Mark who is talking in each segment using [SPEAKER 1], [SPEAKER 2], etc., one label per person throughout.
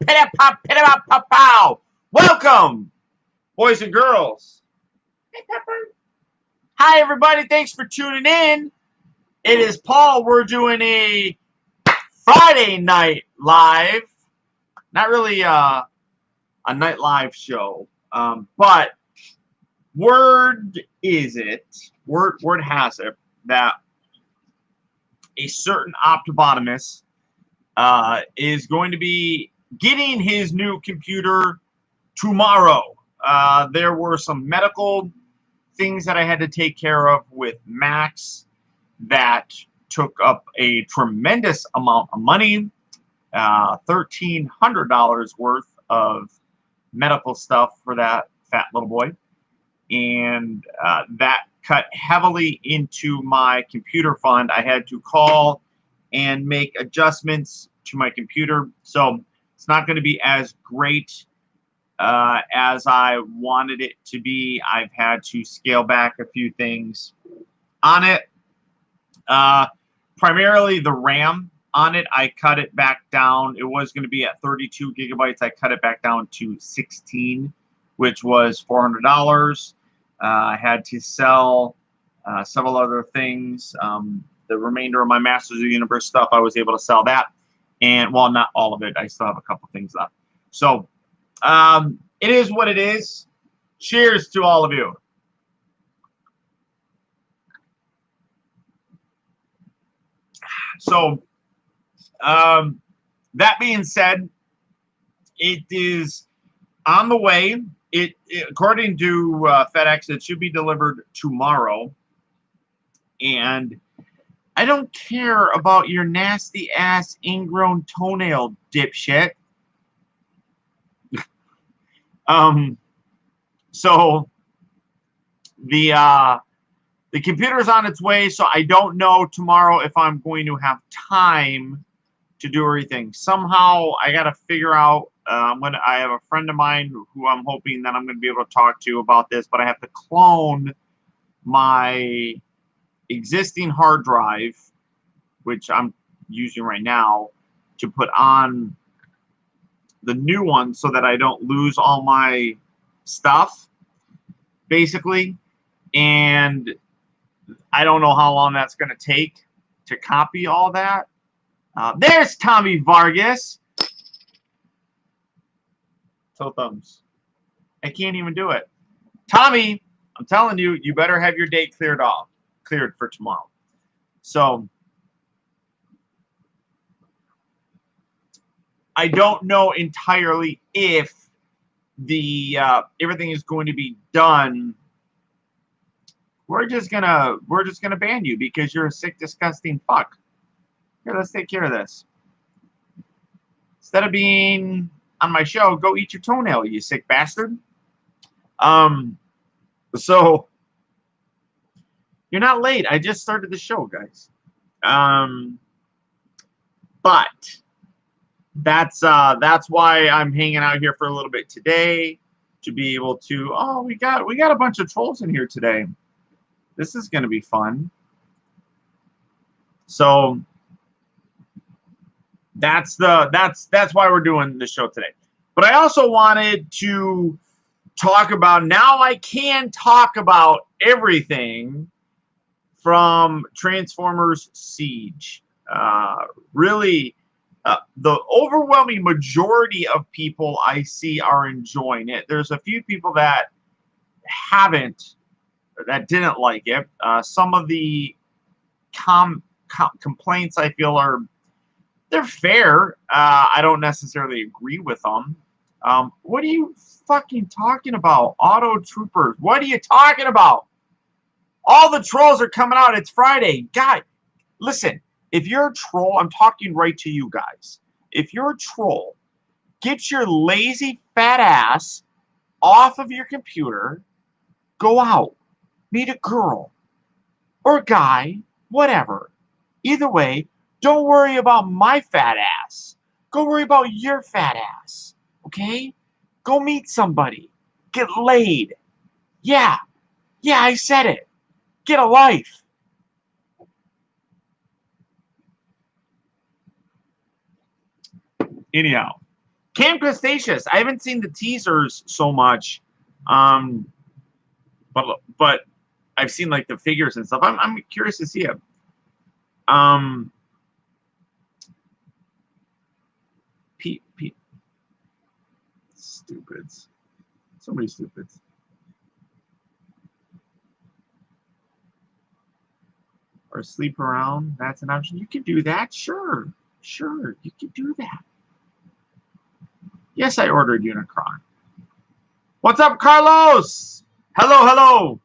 [SPEAKER 1] pity pop, pity pop, pop, pow. Welcome, boys and girls. Hey, Pepper. Hi, everybody. Thanks for tuning in. It is Paul. We're doing a Friday night live. Not really a night live show, but word has it that a certain Optibotimus is going to be getting his new computer tomorrow. There were some medical things that I had to take care of with Max that took up a tremendous amount of money, $1,300 worth of medical stuff for that fat little boy. And that cut heavily into my computer fund. I had to call and make adjustments to my computer. So it's not going to be as great as I wanted it to be. I've had to scale back a few things on it. Primarily the RAM on it, I cut it back down. It was going to be at 32 gigabytes. I cut it back down to 16, which was $400. I had to sell several other things. The remainder of my Masters of the Universe stuff, I was able to sell that. And, well, not all of it. I still have a couple things left. So, it is what it is. Cheers to all of you. So, that being said, it is on the way. According to FedEx, it should be delivered tomorrow. And I don't care about your nasty ass ingrown toenail, dipshit. So the computer's on its way, so I don't know tomorrow if I'm going to have time to do everything. Somehow I got to figure out. I have a friend of mine who I'm hoping that I'm going to be able to talk to about this, but I have to clone my existing hard drive, which I'm using right now, to put on the new one so that I don't lose all my stuff, basically. And I don't know how long that's going to take to copy all that. There's Tommy Vargas. Toe thumbs. I can't even do it. Tommy, I'm telling you, you better have your date cleared for tomorrow. So I don't know entirely if the everything is going to be done. We're just gonna ban you because you're a sick, disgusting fuck. Here, let's take care of this. Instead of being on my show, go eat your toenail, you sick bastard. So you're not late. I just started the show, guys. But that's why I'm hanging out here for a little bit today, to be able to. Oh, we got a bunch of trolls in here today. This is going to be fun. So that's why we're doing the show today. But I also wanted to talk about, now I can talk about everything from Transformers Siege. Really, the overwhelming majority of people I see are enjoying it. There's a few people that didn't like it. Some of the complaints I feel they're fair. I don't necessarily agree with them. What are you fucking talking about? Auto Troopers. What are you talking about? All the trolls are coming out. It's Friday. God, listen, if you're a troll, I'm talking right to you guys. If you're a troll, get your lazy fat ass off of your computer, go out, meet a girl or a guy, whatever. Either way, don't worry about my fat ass. Go worry about your fat ass. Okay? Go meet somebody. Get laid. Yeah, I said it. Get a life. Anyhow, Camp Cretaceous. I haven't seen the teasers so much, but I've seen like the figures and stuff. I'm curious to see it. Pete, stupids. So many stupids. Or sleep around. That's an option. You can do that. Sure. Sure. You can do that. Yes, I ordered Unicron. What's up, Carlos? Hello, hello.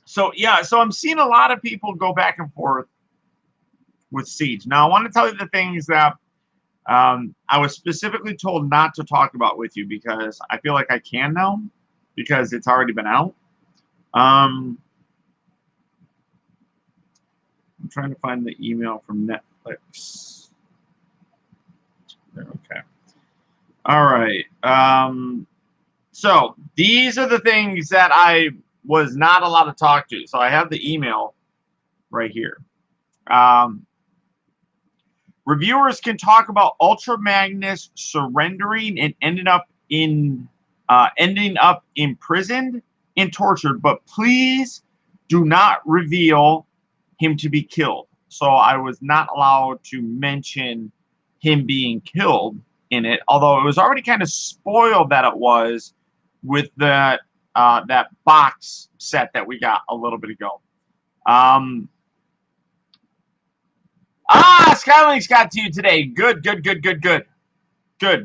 [SPEAKER 1] So, yeah, so I'm seeing a lot of people go back and forth with Siege. Now, I want to tell you the things that I was specifically told not to talk about with you because I feel like I can now because it's already been out. I'm trying to find the email from Netflix. Okay. All right. So these are the things that I was not allowed to talk to. So I have the email right here. Reviewers can talk about Ultra Magnus surrendering and ending up imprisoned and tortured, but please do not reveal him to be killed. So I was not allowed to mention him being killed in it, although it was already kind of spoiled that it was with that box set that we got a little bit ago. Skylink's got to you today. Good. Good,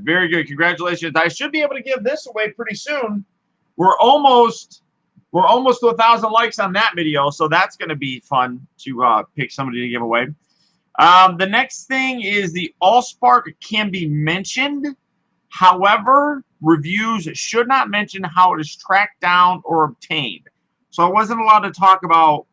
[SPEAKER 1] very good. Congratulations. I should be able to give this away pretty soon. We're almost to 1,000 likes on that video, so that's going to be fun to pick somebody to give away. The next thing is the Allspark can be mentioned. However, reviews should not mention how it is tracked down or obtained. So I wasn't allowed to talk about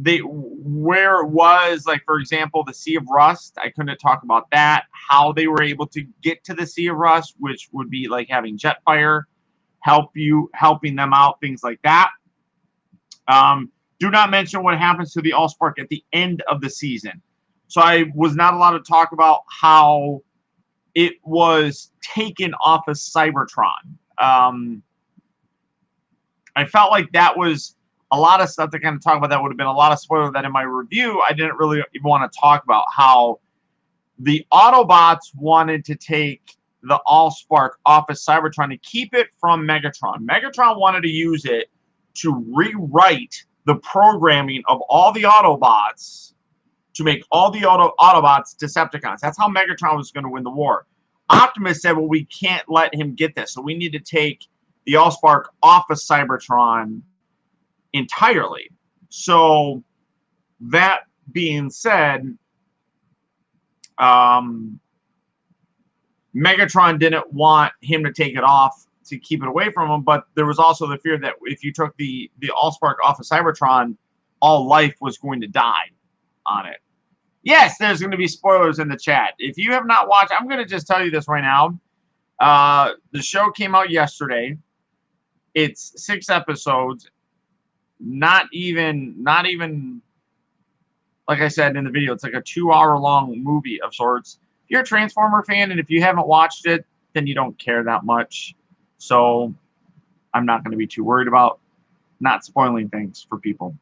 [SPEAKER 1] where it was, like, for example, the Sea of Rust. I couldn't talk about that. How they were able to get to the Sea of Rust, which would be like having Jetfire helping them out, things like that. Do not mention what happens to the Allspark at the end of the season. So I was not allowed to talk about how it was taken off of Cybertron. I felt like that was a lot of stuff to kind of talk about. That would have been a lot of spoiler that in my review, I didn't really even want to talk about how the Autobots wanted to take the Allspark off of Cybertron to keep it from Megatron. Megatron wanted to use it to rewrite the programming of all the Autobots to make all the Autobots Decepticons. That's how Megatron was going to win the war. Optimus said, well, we can't let him get this, so we need to take the Allspark off of Cybertron entirely. So that being said, Megatron didn't want him to take it off to keep it away from him, but there was also the fear that if you took the Allspark off of Cybertron, all life was going to die on it. Yes, there's going to be spoilers in the chat. If you have not watched, I'm going to just tell you this right now. The show came out yesterday. It's 6 episodes. Not even, like I said in the video, it's like a 2-hour-long movie of sorts. If you're a Transformer fan and if you haven't watched it, then you don't care that much. So I'm not going to be too worried about not spoiling things for people.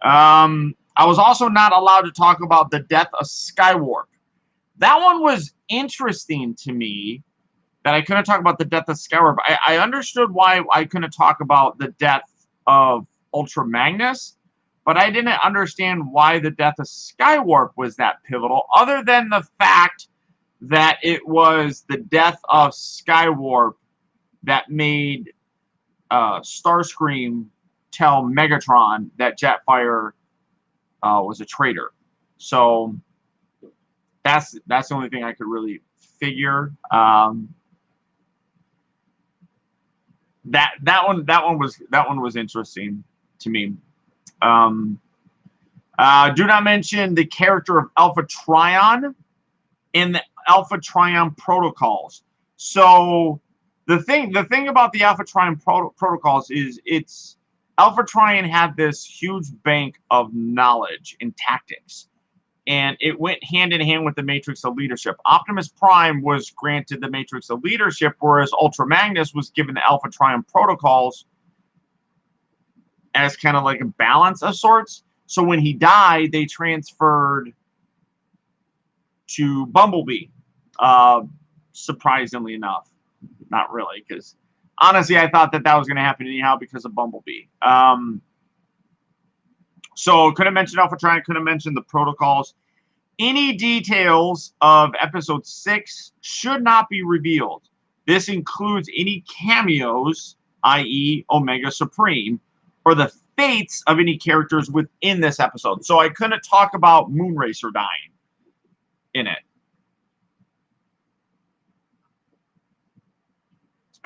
[SPEAKER 1] I was also not allowed to talk about the death of Skywarp. That one was interesting to me, that I couldn't talk about the death of Skywarp. I understood why I couldn't talk about the death of Ultra Magnus, but I didn't understand why the death of Skywarp was that pivotal, other than the fact that it was the death of Skywarp that made Starscream tell Megatron that Jetfire was a traitor. So that's the only thing I could really figure. That one was interesting to me. Do not mention the character of Alpha Trion in the Alpha Trion protocols. So the thing about the Alpha Trion protocols is Alpha Trion had this huge bank of knowledge and tactics. and it went hand in hand with the Matrix of Leadership. Optimus Prime was granted the Matrix of Leadership, whereas Ultra Magnus was given the Alpha Triumph protocols as kind of like a balance of sorts. So when he died, they transferred to Bumblebee. Surprisingly enough, not really, because honestly, I thought that was going to happen anyhow because of Bumblebee. So couldn't mention Alpha Triumph, couldn't mention the protocols. Any details of episode 6 should not be revealed. This includes any cameos, i.e. Omega Supreme, or the fates of any characters within this episode. So I couldn't talk about Moonracer dying in it.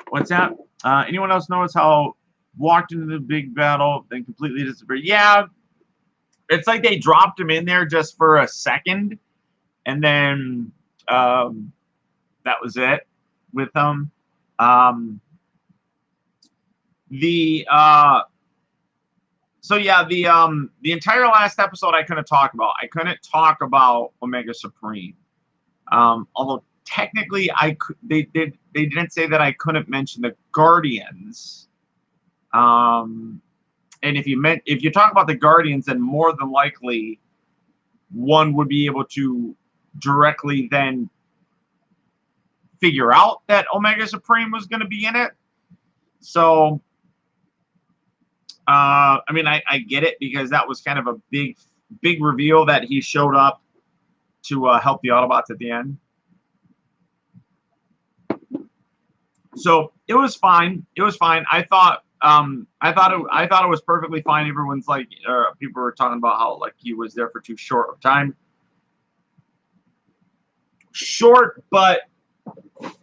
[SPEAKER 1] What's that? Anyone else notice how walked into the big battle, then completely disappeared? Yeah. It's like they dropped him in there just for a second, and then that was it with him. So yeah, the entire last episode I couldn't talk about. I couldn't talk about Omega Supreme. Although technically they didn't say that I couldn't mention the Guardians. And if you talk about the Guardians, then more than likely one would be able to directly then figure out that Omega Supreme was going to be in it. So, I mean, I get it, because that was kind of a big reveal that he showed up to help the Autobots at the end. So it was fine. It was fine. I thought it was perfectly fine. Everyone's like, people were talking about how like he was there for too short of time. Short, but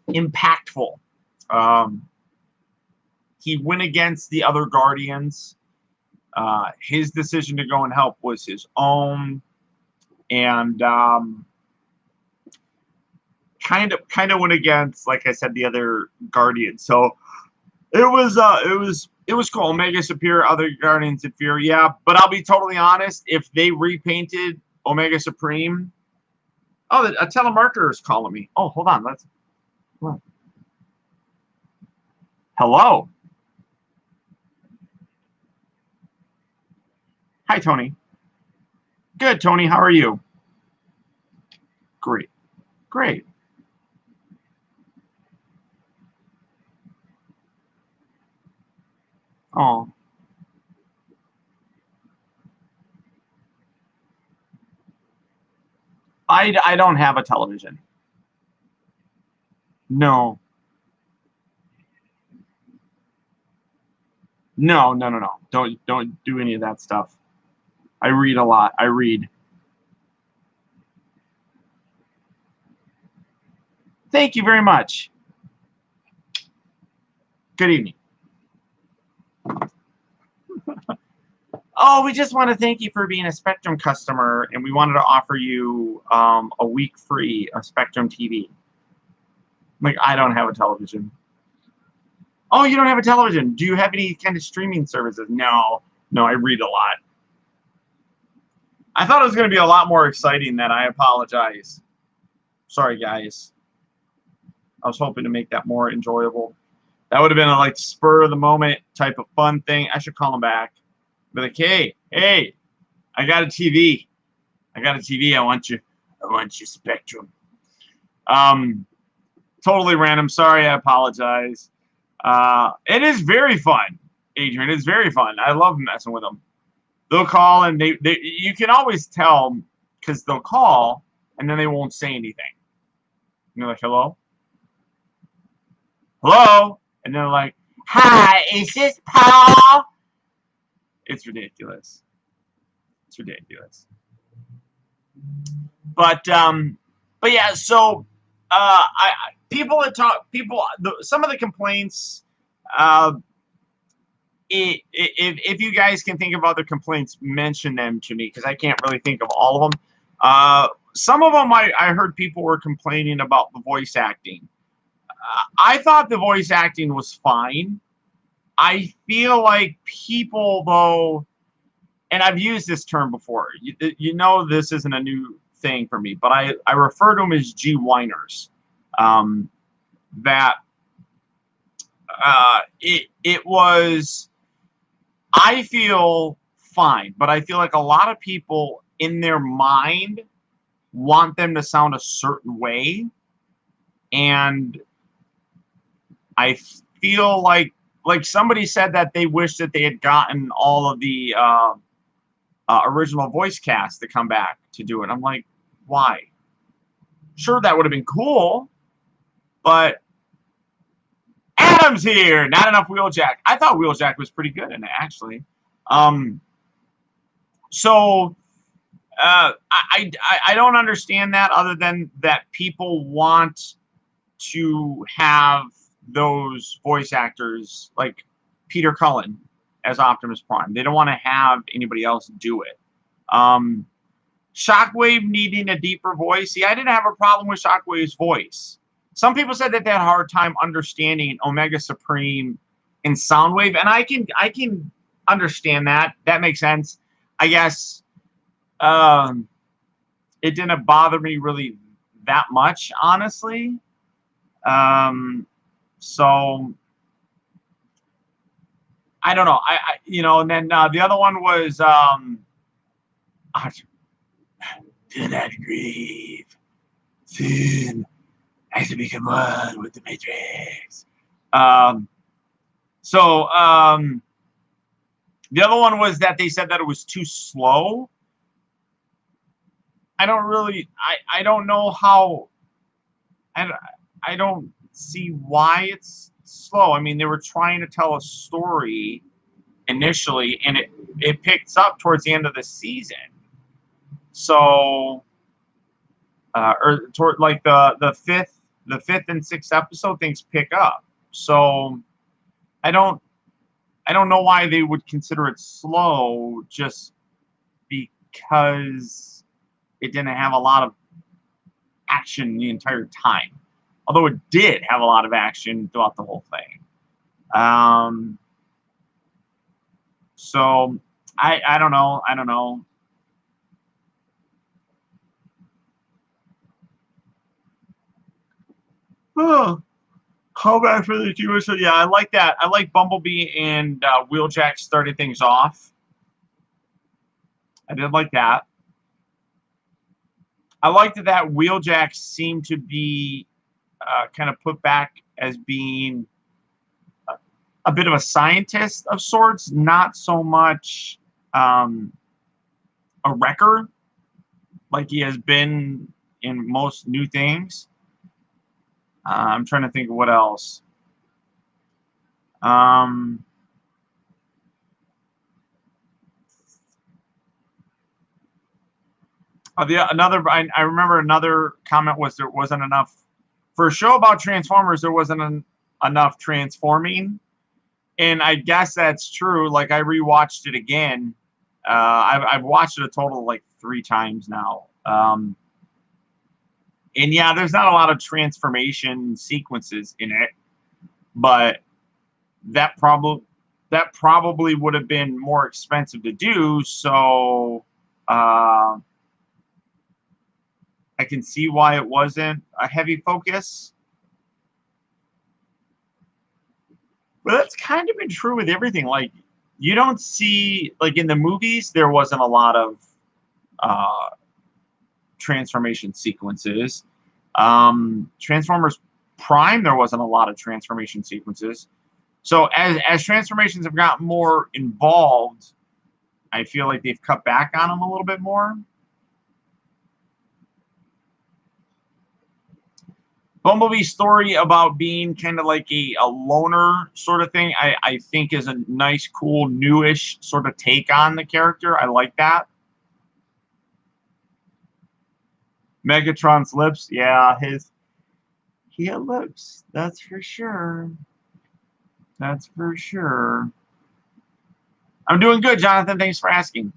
[SPEAKER 1] impactful. He went against the other Guardians. His decision to go and help was his own, and kind of went against, like I said, the other Guardians. So it was cool. Omega Superior, other Guardians inferior, yeah. But I'll be totally honest, if they repainted Omega Supreme, a telemarketer is calling me. Oh, hold on, hello. Hi, Tony. Good, Tony. How are you? Great. Great. Oh. I don't have a television. No. No. Don't do any of that stuff. I read a lot. I read. Thank you very much. Good evening. Oh, we just want to thank you for being a Spectrum customer, and we wanted to offer you a week free of Spectrum TV. Like, I don't have a television. Oh, you don't have a television. Do you have any kind of streaming services? No, I read a lot. I thought it was going to be a lot more exciting than. I apologize. Sorry, guys. I was hoping to make that more enjoyable. That would have been a like spur of the moment type of fun thing. I should call him back. Be like, hey, I got a TV. I want you Spectrum. Totally random. Sorry, I apologize. It is very fun, Adrian. It's very fun. I love messing with them. They'll call, and they you can always tell, because they'll call and then they won't say anything. And they're like, hello? Hello? And they're like, hi, is this Paul? It's ridiculous. It's ridiculous. But yeah, so some of the complaints, if you guys can think of other complaints, mention them to me, because I can't really think of all of them. Some of them I heard people were complaining about the voice acting. I thought the voice acting was fine. I feel like people, though, and I've used this term before, you know this isn't a new thing for me, but I refer to them as G whiners. That it was, I feel fine, but I feel like a lot of people in their mind want them to sound a certain way, and I feel like somebody said that they wish that they had gotten all of the original voice cast to come back to do it. I'm like, why? Sure, that would have been cool, but Adam's here. Not enough Wheeljack. I thought Wheeljack was pretty good in it, actually. So I don't understand that, other than that people want to have those voice actors like Peter Cullen as Optimus Prime. They don't want to have anybody else do it. Shockwave needing a deeper voice. See, I didn't have a problem with Shockwave's voice. Some people said that they had a hard time understanding Omega Supreme and Soundwave, and I can understand that. That makes sense. I guess it didn't bother me really that much, honestly. So I don't know. And then the other one was do not grieve. Soon I shall become one with the Matrix. The other one was that they said that it was too slow. I don't know how. I don't see why it's slow. I mean, they were trying to tell a story initially, and it picks up towards the end of the season. So, or toward like the fifth and sixth episode, things pick up. So, I don't know why they would consider it slow just because it didn't have a lot of action the entire time. Although it did have a lot of action throughout the whole thing. So I don't know. I don't know. Oh, call back for the TV show. Yeah, I like that. I like Bumblebee and Wheeljack started things off. I did like that. I liked that Wheeljack seemed to be kind of put back as being a bit of a scientist of sorts, not so much a wrecker like he has been in most new things. I'm trying to think of what else. I remember another comment was there wasn't enough for a show about Transformers. There wasn't enough transforming, and I guess that's true. Like I rewatched it again. I've watched it a total of like 3 times now. And yeah, there's not a lot of transformation sequences in it, but that probably would have been more expensive to do. So I can see why it wasn't a heavy focus. But that's kind of been true with everything. Like you don't see, like in the movies, there wasn't a lot of transformation sequences. Transformers Prime, there wasn't a lot of transformation sequences. So as transformations have gotten more involved, I feel like they've cut back on them a little bit more. Bumblebee's story about being kind of like a loner sort of thing, I think is a nice, cool, newish sort of take on the character. I like that. Megatron's lips, yeah, he had lips. That's for sure. That's for sure. I'm doing good, Jonathan. Thanks for asking.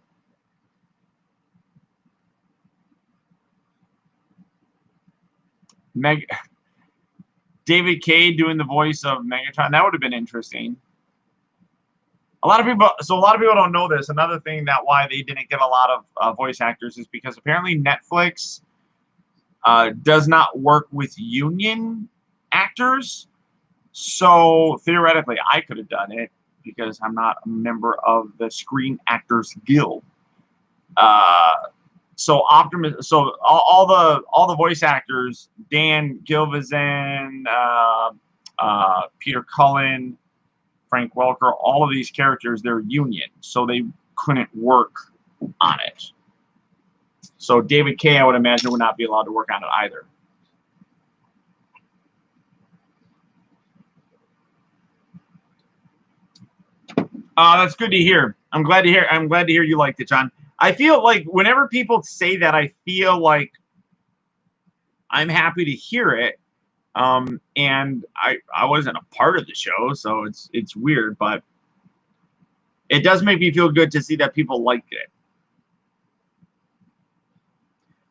[SPEAKER 1] David Cade doing the voice of Megatron. That would have been interesting. A lot of people, so a lot of people don't know this. Another thing that why they didn't get a lot of voice actors is because apparently Netflix does not work with union actors. So theoretically, I could have done it because I'm not a member of the Screen Actors Guild. So Optimus, so all the voice actors, Dan Gilvezan, Peter Cullen, Frank Welker, all of these characters, they're union, so they couldn't work on it. So David Kaye, I would imagine, would not be allowed to work on it either. That's good to hear. I'm glad to hear. I'm glad to hear you liked it, John. I feel like whenever people say that, I feel like I'm happy to hear it. And I wasn't a part of the show, so it's weird, but it does make me feel good to see that people liked it.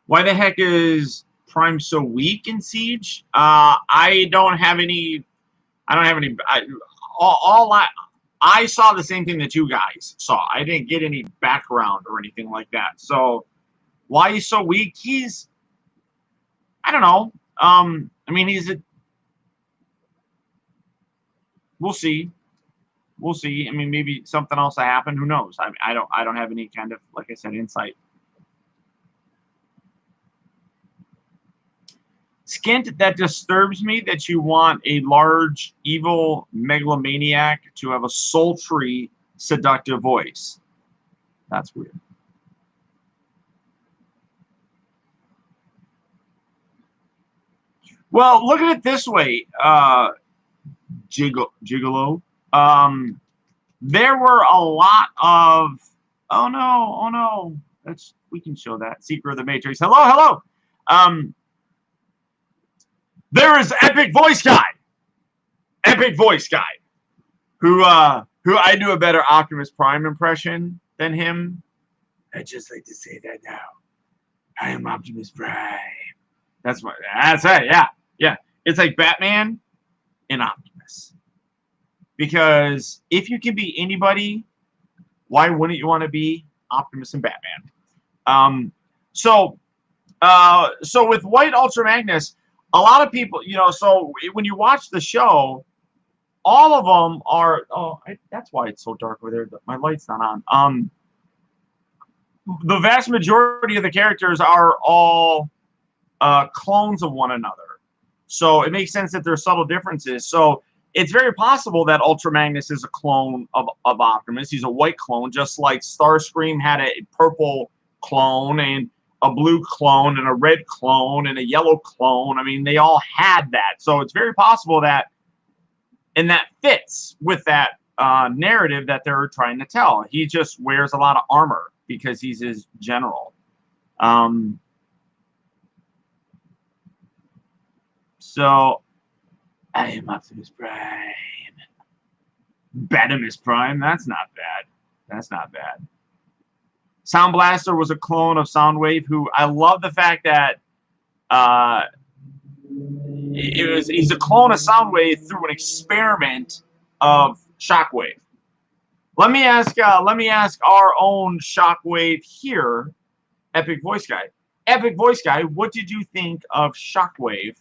[SPEAKER 1] Why the heck is Prime so weak in Siege? I don't have any. I saw the same thing that you guys saw. I didn't get any background or anything like that. So why he's so weak? I don't know. I mean, we'll see. We'll see. I mean, maybe something else happened. Who knows? I don't have any kind of, like I said, insight. Skint, that disturbs me that you want a large, evil megalomaniac to have a sultry, seductive voice. That's weird. Well, look at it this way, Gigolo. There were a lot of. Oh no! We can show that Secret of the Matrix. Hello. There is Epic Voice Guy, who I do a better Optimus Prime impression than him. I'd just like to say that now. I am Optimus Prime. That's it. Yeah. It's like Batman and Optimus. Because if you can be anybody, why wouldn't you want to be Optimus and Batman? So with White Ultra Magnus, a lot of people, so when you watch the show, all of them are. That's why it's so dark over there. My light's not on. The vast majority of the characters are all clones of one another. So it makes sense that there's subtle differences. So it's very possible that Ultra Magnus is a clone of Optimus. He's a white clone, just like Starscream had a purple clone and a blue clone and a red clone and a yellow clone. I mean, they all had that. So it's very possible that, and that fits with that narrative that they're trying to tell. He just wears a lot of armor because he's his general. So I am Optimus Prime. Batimus Prime. That's not bad. Sound Blaster was a clone of Soundwave, who I love the fact that he's a clone of Soundwave through an experiment of Shockwave. Let me ask our own Shockwave here, Epic Voice Guy. Epic Voice Guy, what did you think of Shockwave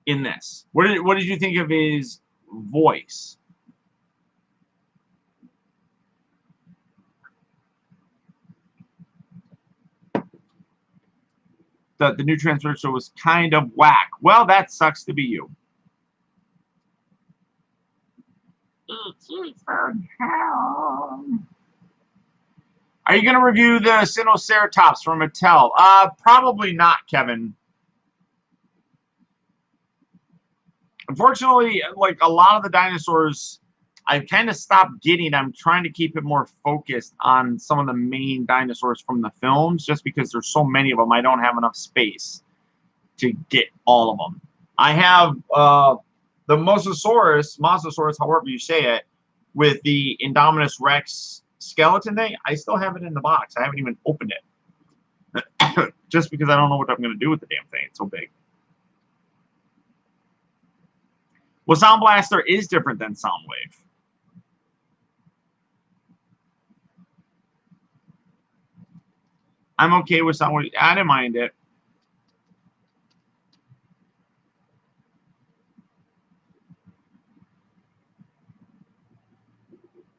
[SPEAKER 1] in this? What did you think of his voice? The new transfer was kind of whack. Well, that sucks to be you. Are you going to review the Sinoceratops from Mattel? Probably not, Kevin. Unfortunately, like a lot of the dinosaurs, I've kind of stopped getting. I'm trying to keep it more focused on some of the main dinosaurs from the films, just because there's so many of them. I don't have enough space to get all of them. I have the Mosasaurus, however you say it, with the Indominus Rex skeleton thing. I still have it in the box. I haven't even opened it. Just because I don't know what I'm going to do with the damn thing. It's so big. Well, Sound Blaster is different than Soundwave. I'm okay with someone. I didn't mind it.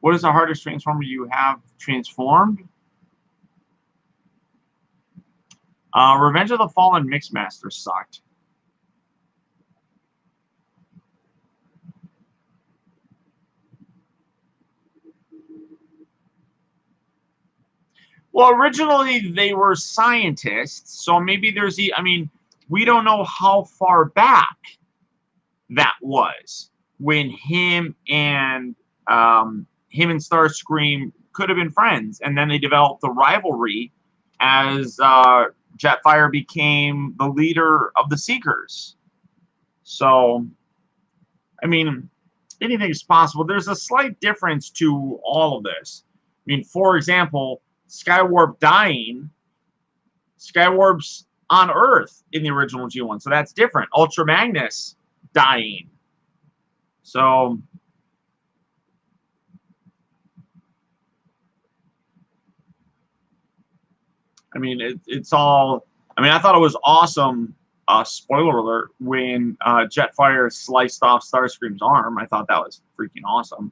[SPEAKER 1] What is the hardest Transformer you have transformed? Revenge of the Fallen Mixmaster sucked. Well, originally they were scientists, so maybe there's the. I mean, we don't know how far back that was when him and Starscream could have been friends, and then they developed the rivalry as Jetfire became the leader of the Seekers. So, I mean, anything is possible. There's a slight difference to all of this. I mean, for example, Skywarp dying, Skywarp's on Earth in the original G1, so that's different. Ultra Magnus dying. So, I mean, it's all. I mean, I thought it was awesome. Spoiler alert: when Jetfire sliced off Starscream's arm, I thought that was freaking awesome.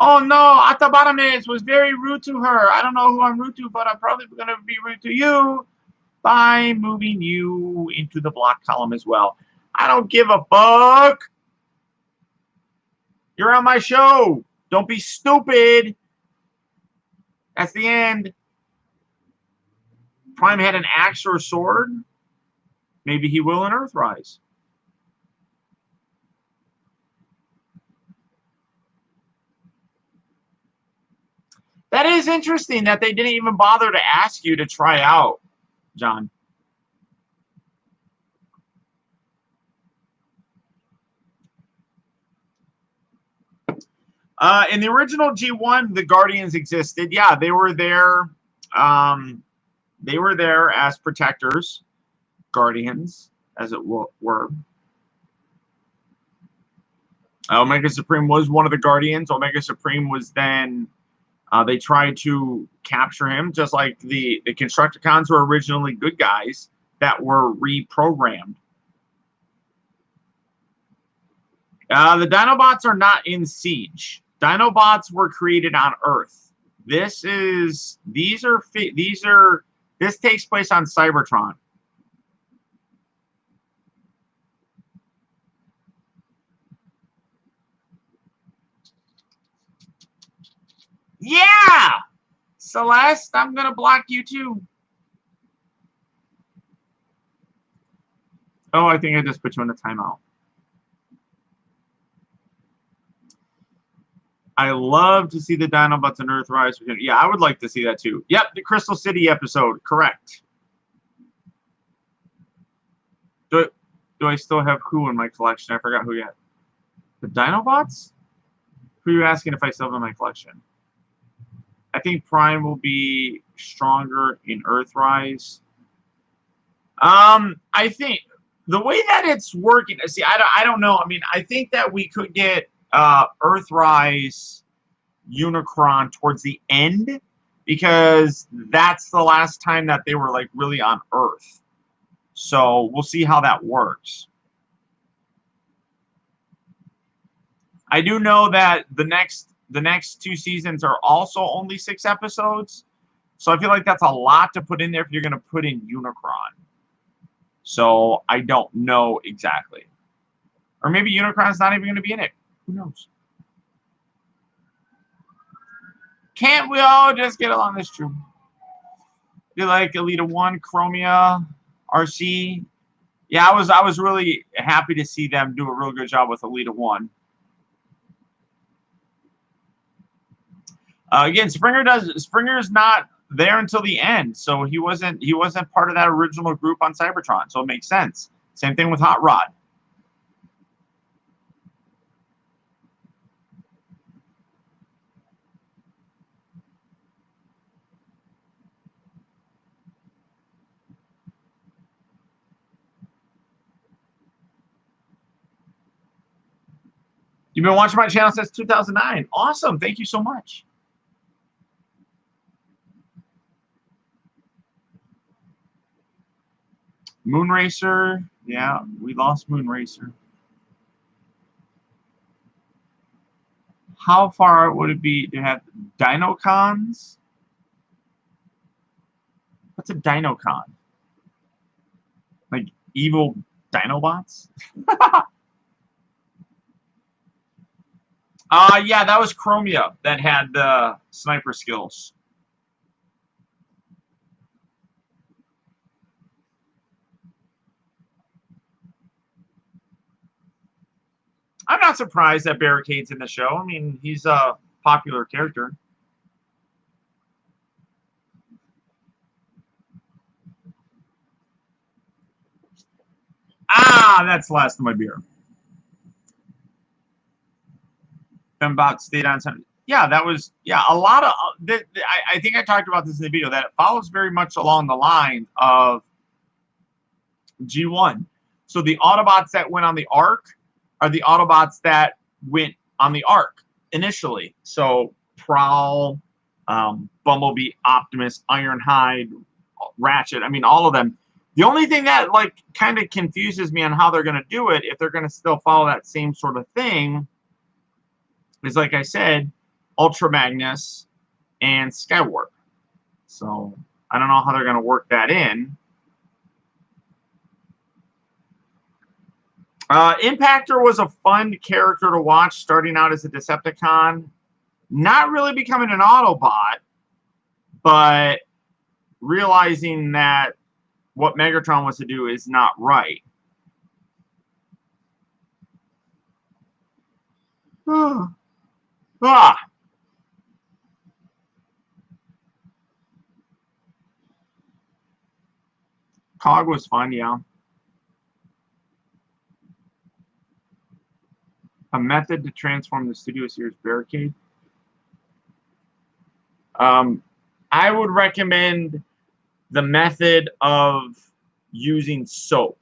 [SPEAKER 1] Oh no, Optibotimus was very rude to her. I don't know who I'm rude to, but I'm probably going to be rude to you by moving you into the block column as well. I don't give a fuck. You're on my show. Don't be stupid. That's the end. Prime had an axe or a sword. Maybe he will in Earthrise. That is interesting that they didn't even bother to ask you to try out, John. In the original G1, the Guardians existed. Yeah, they were there. They were there as protectors, Guardians, as it were. Omega Supreme was one of the Guardians. Omega Supreme was then. They tried to capture him, just like the Constructicons were originally good guys that were reprogrammed. The Dinobots are not in Siege. Dinobots were created on Earth. This takes place on Cybertron. Yeah! Celeste, I'm going to block you too. Oh, I think I just put you in a timeout. I love to see the Dinobots and Earthrise. Yeah, I would like to see that too. Yep, the Crystal City episode. Correct. Do I still have who in my collection? I forgot who yet. The Dinobots? Who are you asking if I still have in my collection? I think Prime will be stronger in Earthrise. I think the way that it's working. See, I don't know. I mean, I think that we could get Earthrise Unicron towards the end because that's the last time that they were like really on Earth. So we'll see how that works. I do know that the next 2 seasons are also only 6 episodes. So I feel like that's a lot to put in there if you're going to put in Unicron. So I don't know exactly. Or maybe Unicron's not even going to be in it. Who knows? Can't we all just get along? That's true. You like Elita 1, Chromia, RC. Yeah, I was really happy to see them do a real good job with Elita 1. Again, Springer's not there until the end, so he wasn't part of that original group on Cybertron, so it makes sense. Same thing with Hot Rod. You've been watching my channel since 2009. Awesome. Thank you so much. Moonracer. Yeah, we lost Moonracer. How far would it be to have Dinocons? What's a Dinocon? Like evil Dinobots? Yeah, that was Chromia that had the sniper skills. I'm not surprised that Barricade's in the show. I mean, he's a popular character. Ah, that's the last of my beer. Fembot stayed on time. Yeah, that was a lot of. I think I talked about this in the video that it follows very much along the line of G1. So the Autobots that went on the Ark are the Autobots that went on the Ark initially. So Prowl, Bumblebee, Optimus, Ironhide, Ratchet. I mean, all of them. The only thing that like kind of confuses me on how they're going to do it, if they're going to still follow that same sort of thing, is like I said, Ultra Magnus and Skywarp. So I don't know how they're going to work that in. Impactor was a fun character to watch starting out as a Decepticon. Not really becoming an Autobot, but realizing that what Megatron wants to do is not right. Ah. Cog was fun, yeah. A method to transform the Studio Series Barricade. I would recommend the method of using soap.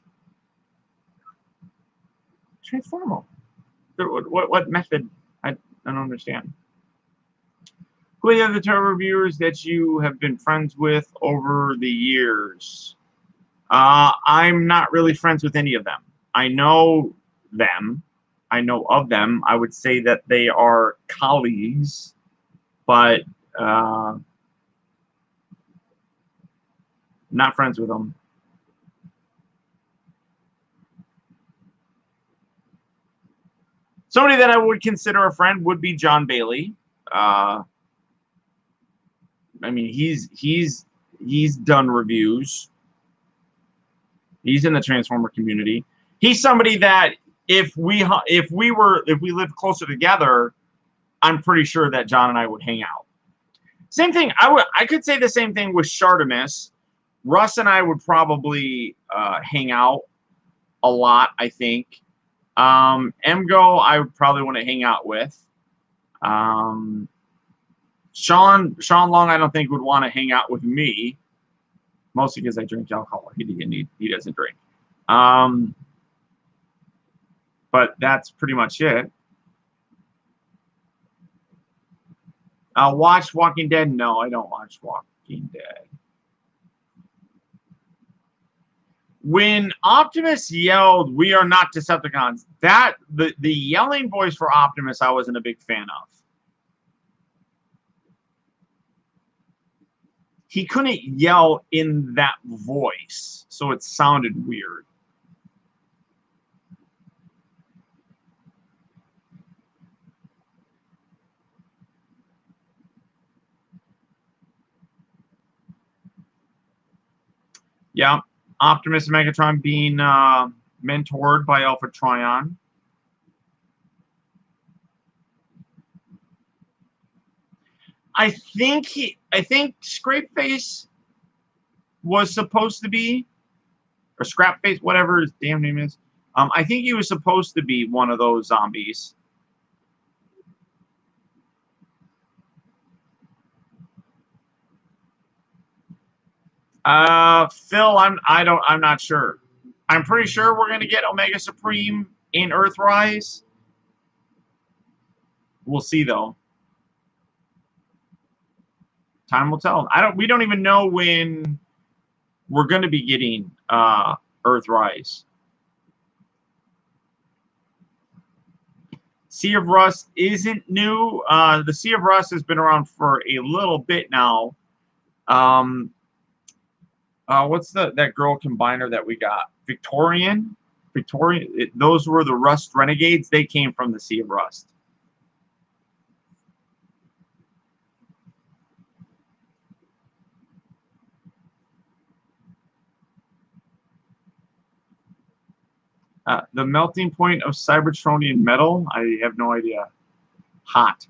[SPEAKER 1] Transform them. What method? I don't understand. Who are the other Turbo reviewers that you have been friends with over the years? I'm not really friends with any of them. I know them. I know of them. I would say that they are colleagues, but not friends with them. Somebody that I would consider a friend would be John Bailey. I mean, he's done reviews. He's in the Transformer community. He's somebody that if we lived closer together, I'm pretty sure that John and I would hang out. Same thing. I could say the same thing with Shartimus. Russ and I would probably hang out a lot, I think. Emgo, I would probably want to hang out with. Sean Long, I don't think would want to hang out with me, mostly because I drink alcohol. He doesn't drink. But that's pretty much it. Watch Walking Dead? No, I don't watch Walking Dead. When Optimus yelled, "We are not Decepticons," that the yelling voice for Optimus, I wasn't a big fan of. He couldn't yell in that voice, so it sounded weird. Yeah, Optimus and Megatron being mentored by Alpha Trion. I think Scrapeface was supposed to be, or Scrapface, whatever his damn name is. I think he was supposed to be one of those zombies. Phil, I'm not sure. I'm pretty sure we're gonna get Omega Supreme in Earthrise. We'll see though. Time will tell. We don't even know when we're gonna be getting Earthrise. Sea of Rust isn't new. The Sea of Rust has been around for a little bit now. What's that girl combiner that we got? Victorian? Those were the Rust Renegades. They came from the Sea of Rust. The melting point of Cybertronian metal? I have no idea. Hot.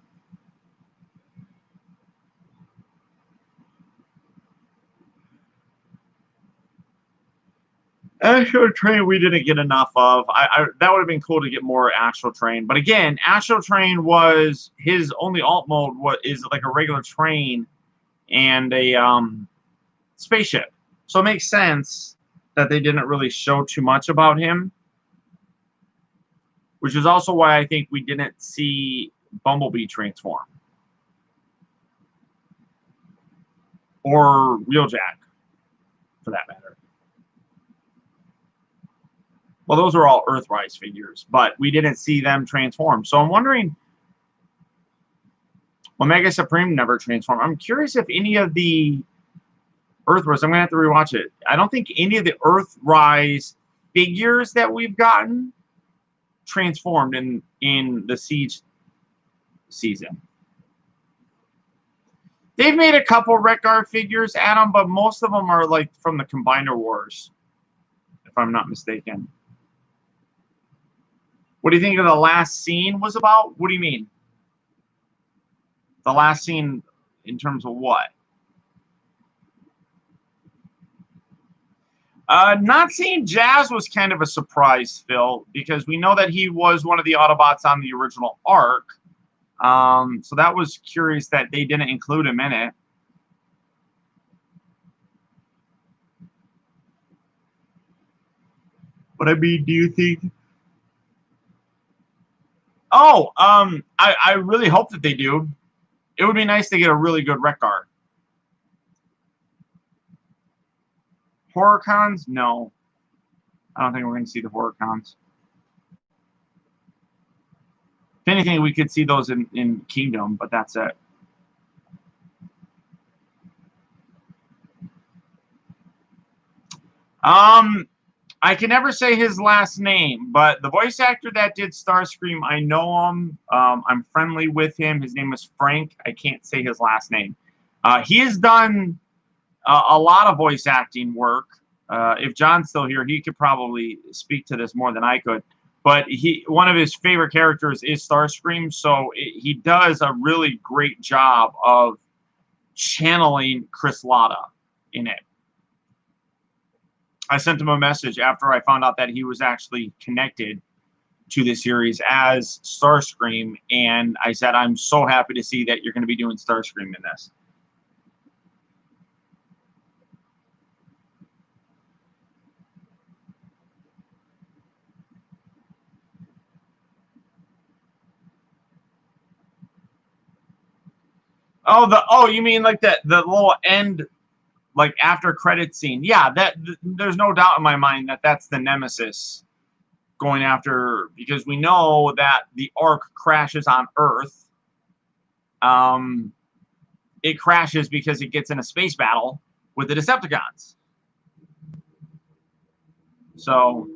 [SPEAKER 1] Astral Train we didn't get enough of. That would have been cool to get more Astral Train. But again, Astral Train was his only alt mode is like a regular train and a spaceship. So it makes sense that they didn't really show too much about him. Which is also why I think we didn't see Bumblebee transform. Or Wheeljack, for that matter. Well, those are all Earthrise figures, but we didn't see them transform. So I'm wondering, Omega Supreme never transformed. I'm curious if any of the Earthrise, I'm going to have to rewatch it. I don't think any of the Earthrise figures that we've gotten transformed in the Siege season. They've made a couple Wreck-Gar figures, Adam, but most of them are like from the Combiner Wars, if I'm not mistaken. What do you think of the last scene was about? What do you mean? The last scene in terms of what? Not seeing Jazz was kind of a surprise, Phil, because we know that he was one of the Autobots on the original arc. So that was curious that they didn't include him in it. But I mean, do you think... Oh, I really hope that they do. It would be nice to get a really good Wreck-Gar. Horror cons? No. I don't think we're going to see the horror cons. If anything, we could see those in Kingdom, but that's it. I can never say his last name, but the voice actor that did Starscream, I know him. I'm friendly with him. His name is Frank. I can't say his last name. He has done a lot of voice acting work. If John's still here, he could probably speak to this more than I could. But one of his favorite characters is Starscream, so he does a really great job of channeling Chris Latta in it. I sent him a message after I found out that he was actually connected to the series as Starscream, and I said, I'm so happy to see that you're going to be doing Starscream in this. Oh, you mean like the little end, like after credit scene? Yeah, there's no doubt in my mind that that's the Nemesis going after, because we know that the Ark crashes on Earth. It crashes because it gets in a space battle with the Decepticons. So,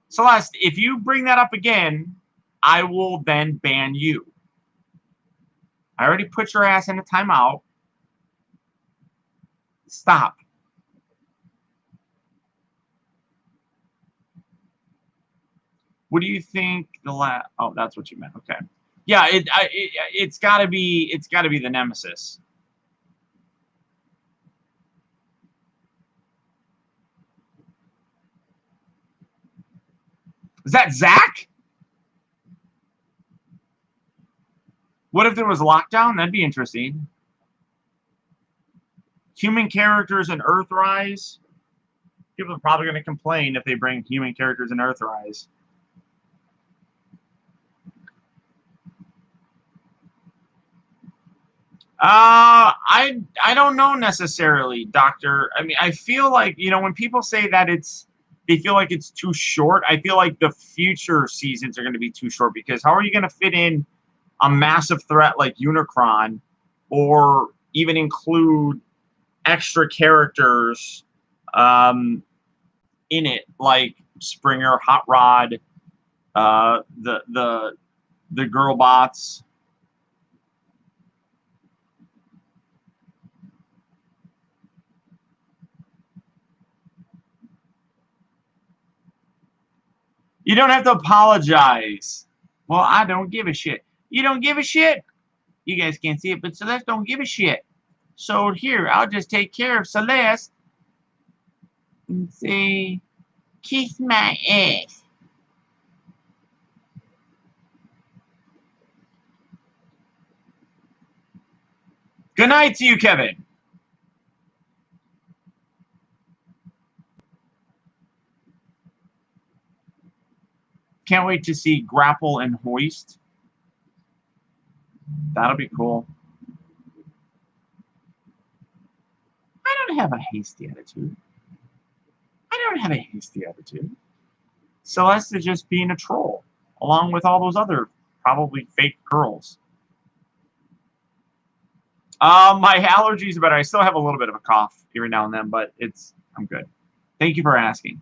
[SPEAKER 1] Celeste, if you bring that up again, I will then ban you. I already put your ass in a timeout. Stop. What do you think the last? Oh, that's what you meant. Okay. Yeah, it's got to be the Nemesis. Is that Zach? What if there was lockdown? That'd be interesting. Human characters in Earthrise. People are probably going to complain if they bring human characters in Earthrise. I don't know necessarily, Doctor. I mean, I feel like, when people say that it's they feel like it's too short. I feel like the future seasons are going to be too short because how are you going to fit in a massive threat like Unicron, or even include extra characters in it like Springer, Hot Rod, the girl bots. You don't have to apologize. Well, I don't give a shit. You don't give a shit. You guys can't see it, but Celeste don't give a shit. So here, I'll just take care of Celeste and say, kiss my ass. Good night to you, Kevin. Can't wait to see Grapple and Hoist. That'll be cool. I don't have a hasty attitude. I don't have a hasty attitude. Celeste is just being a troll, along with all those other probably fake girls. My allergies are better. I still have a little bit of a cough every now and then, but I'm good. Thank you for asking.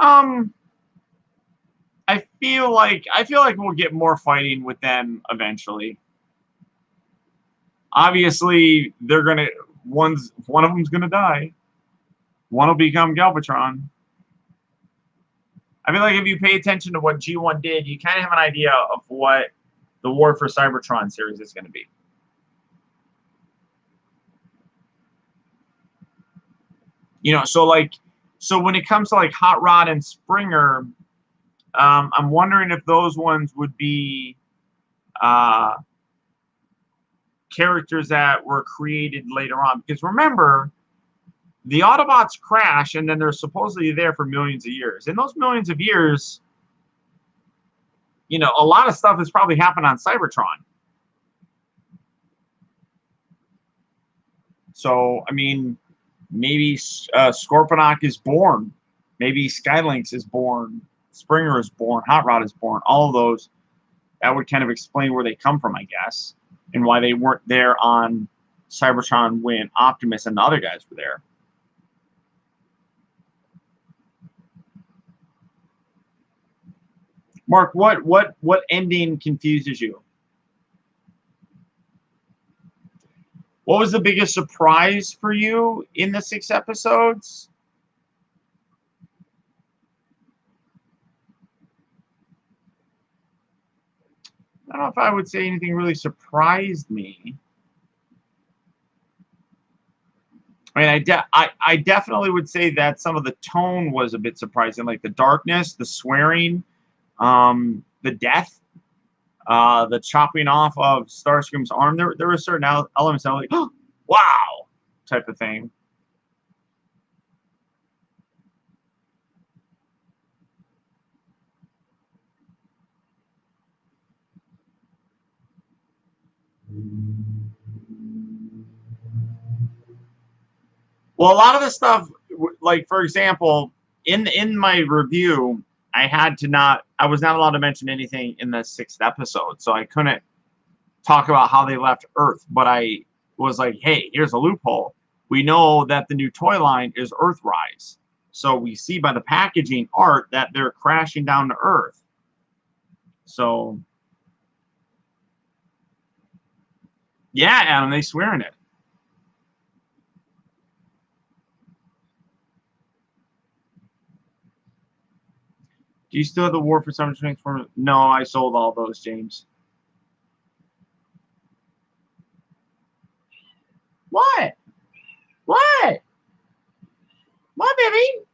[SPEAKER 1] I feel like we'll get more fighting with them eventually. Obviously, they're gonna one of them's gonna die. One will become Galvatron. I feel like if you pay attention to what G1 did, you kind of have an idea of what the War for Cybertron series is going to be. You know, so when it comes to like Hot Rod and Springer, I'm wondering if those ones would be characters that were created later on. Because remember, the Autobots crash, and then they're supposedly there for millions of years. In those millions of years, you know, a lot of stuff has probably happened on Cybertron. So, I mean, maybe Scorponok is born. Maybe Skylynx is born. Springer is born. Hot Rod is born. All of those, that would kind of explain where they come from, I guess, and why they weren't there on Cybertron when Optimus and the other guys were there. Mark, what ending confuses you? What was the biggest surprise for you in the 6 episodes? I don't know if I would say anything really surprised me. I mean, I definitely would say that some of the tone was a bit surprising, like the darkness, the swearing, the death, the chopping off of Starscream's arm. There were certain elements that were like, oh, wow, type of thing. Well, a lot of the stuff, like for example, in my review, I was not allowed to mention anything in the 6th episode, so I couldn't talk about how they left Earth. But I was like, hey, here's a loophole. We know that the new toy line is Earthrise, so we see by the packaging art that they're crashing down to Earth. So, yeah, Adam, they swear in it. Do you still have the War for Summer Transformers? No, I sold all those, James. What? What? What, baby?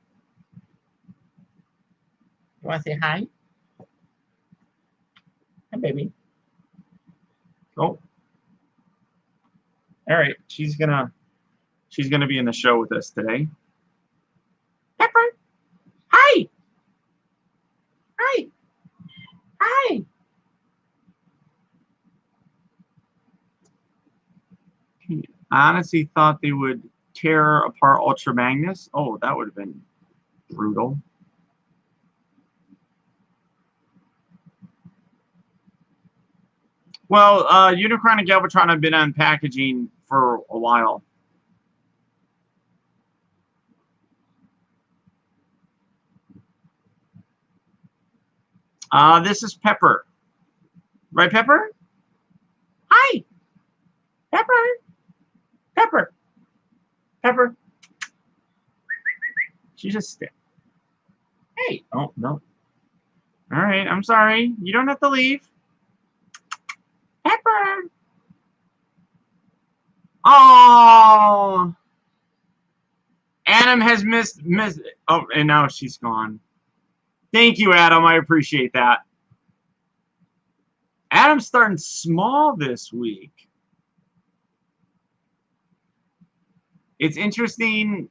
[SPEAKER 1] You want to say hi? Hi, baby. Oh. All right. She's gonna be in the show with us today. Pepper. Hi. Hi. Hi. I honestly thought they would tear apart Ultra Magnus. Oh, that would have been brutal. Well, Unicron and Galvatron have been on packaging for a while. This is Pepper. Right, Pepper? Hi! Pepper! Pepper! Pepper! She just... Hey! Oh, no. Alright, I'm sorry. You don't have to leave. Pepper! Oh! Adam has missed... Oh, and now she's gone. Thank you, Adam. I appreciate that. Adam's starting small this week. It's interesting.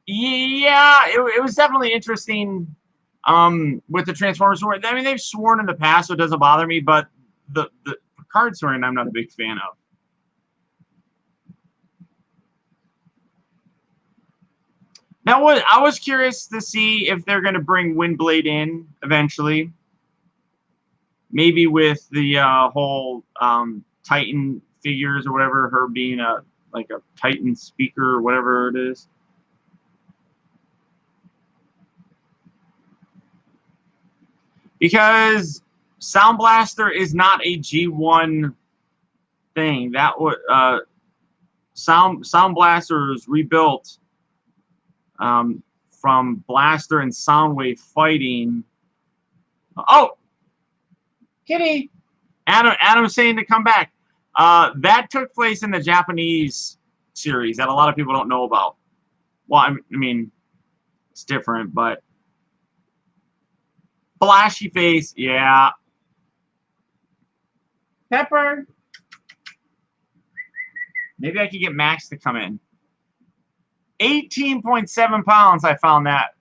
[SPEAKER 1] Yeah, it was definitely interesting with the Transformers story. I mean, they've sworn in the past, so it doesn't bother me, but the card story I'm not a big fan of. Now, I was curious to see if they're going to bring Windblade in eventually. Maybe with the whole Titan figures or whatever, her being like a Titan speaker or whatever it is. Because Sound Blaster is not a G1 thing. That would Sound Blaster is rebuilt from Blaster and Soundwave fighting. Oh, Kitty! Adam's saying to come back. That took place in the Japanese series that a lot of people don't know about. Well, I mean, it's different, but flashy face, yeah. Pepper. Maybe I could get Max to come in. 18.7 pounds I found that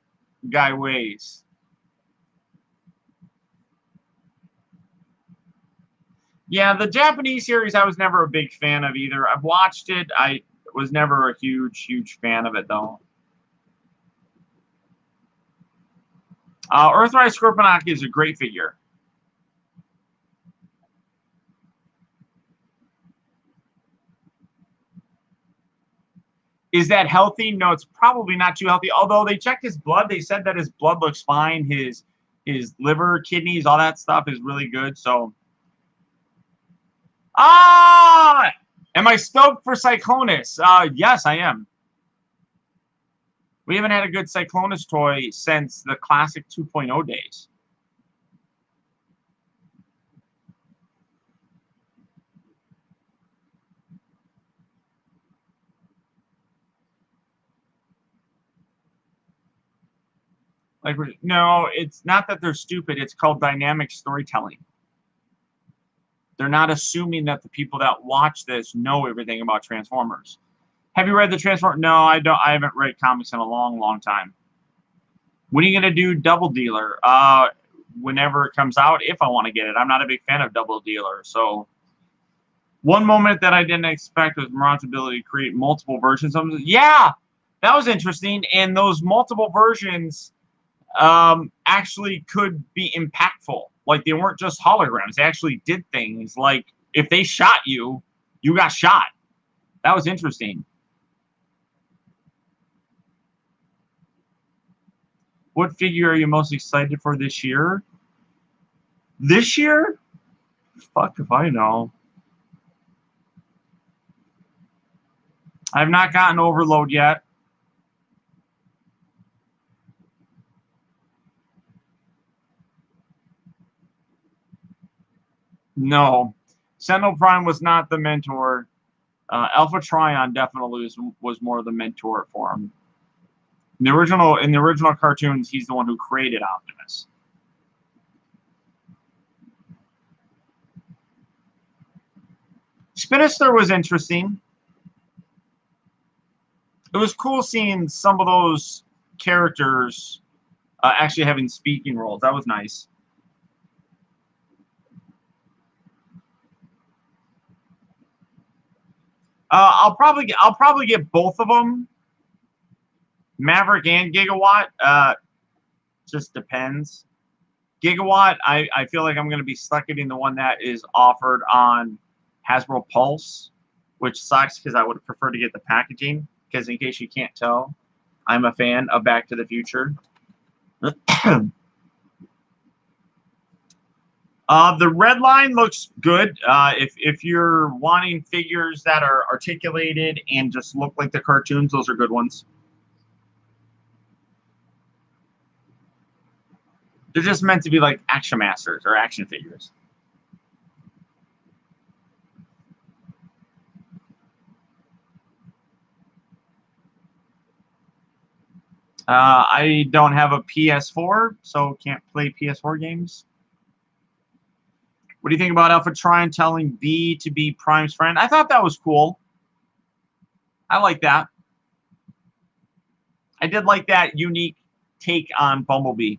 [SPEAKER 1] guy weighs. Yeah, the Japanese series I was never a big fan of either. I've watched it. I was never a huge fan of it, though. Earthrise Scorponok is a great figure. Is that healthy? No, it's probably not too healthy. Although they checked his blood, they said that his blood looks fine. His liver, kidneys, all that stuff is really good. So, am I stoked for Cyclonus? Yes, I am. We haven't had a good Cyclonus toy since the classic 2.0 days. Like, no, it's not that they're stupid. It's called dynamic storytelling. They're not assuming that the people that watch this know everything about Transformers. Have you read the Transformers? No, I don't. I haven't read comics in a long time. When are you gonna do Double Dealer? Whenever it comes out, if I want to get it. I'm not a big fan of Double Dealer. So, one moment that I didn't expect was Moran's ability to create multiple versions of them. Yeah, that was interesting. And those multiple versions actually could be impactful. Like, they weren't just holograms. They actually did things. Like, if they shot you, you got shot. That was interesting. What figure are you most excited for this year? This year? Fuck if I know. I've not gotten Overload yet. No. Sentinel Prime was not the mentor. Alpha Trion definitely was more the mentor for him. In the original cartoons, he's the one who created Optimus. Spinister was interesting. It was cool seeing some of those characters actually having speaking roles. That was nice. I'll probably get both of them, Maverick and Gigawatt. Just depends. Gigawatt, I feel like I'm going to be stuck getting the one that is offered on Hasbro Pulse, which sucks because I would prefer to get the packaging. Because in case you can't tell, I'm a fan of Back to the Future. The red line looks good. If you're wanting figures that are articulated and just look like the cartoons, those are good ones. They're just meant to be like action masters or action figures. I don't have a PS4, so can't play PS4 games. What do you think about Alpha Trine telling B to be Prime's friend? I thought that was cool. I like that. I did like that unique take on Bumblebee.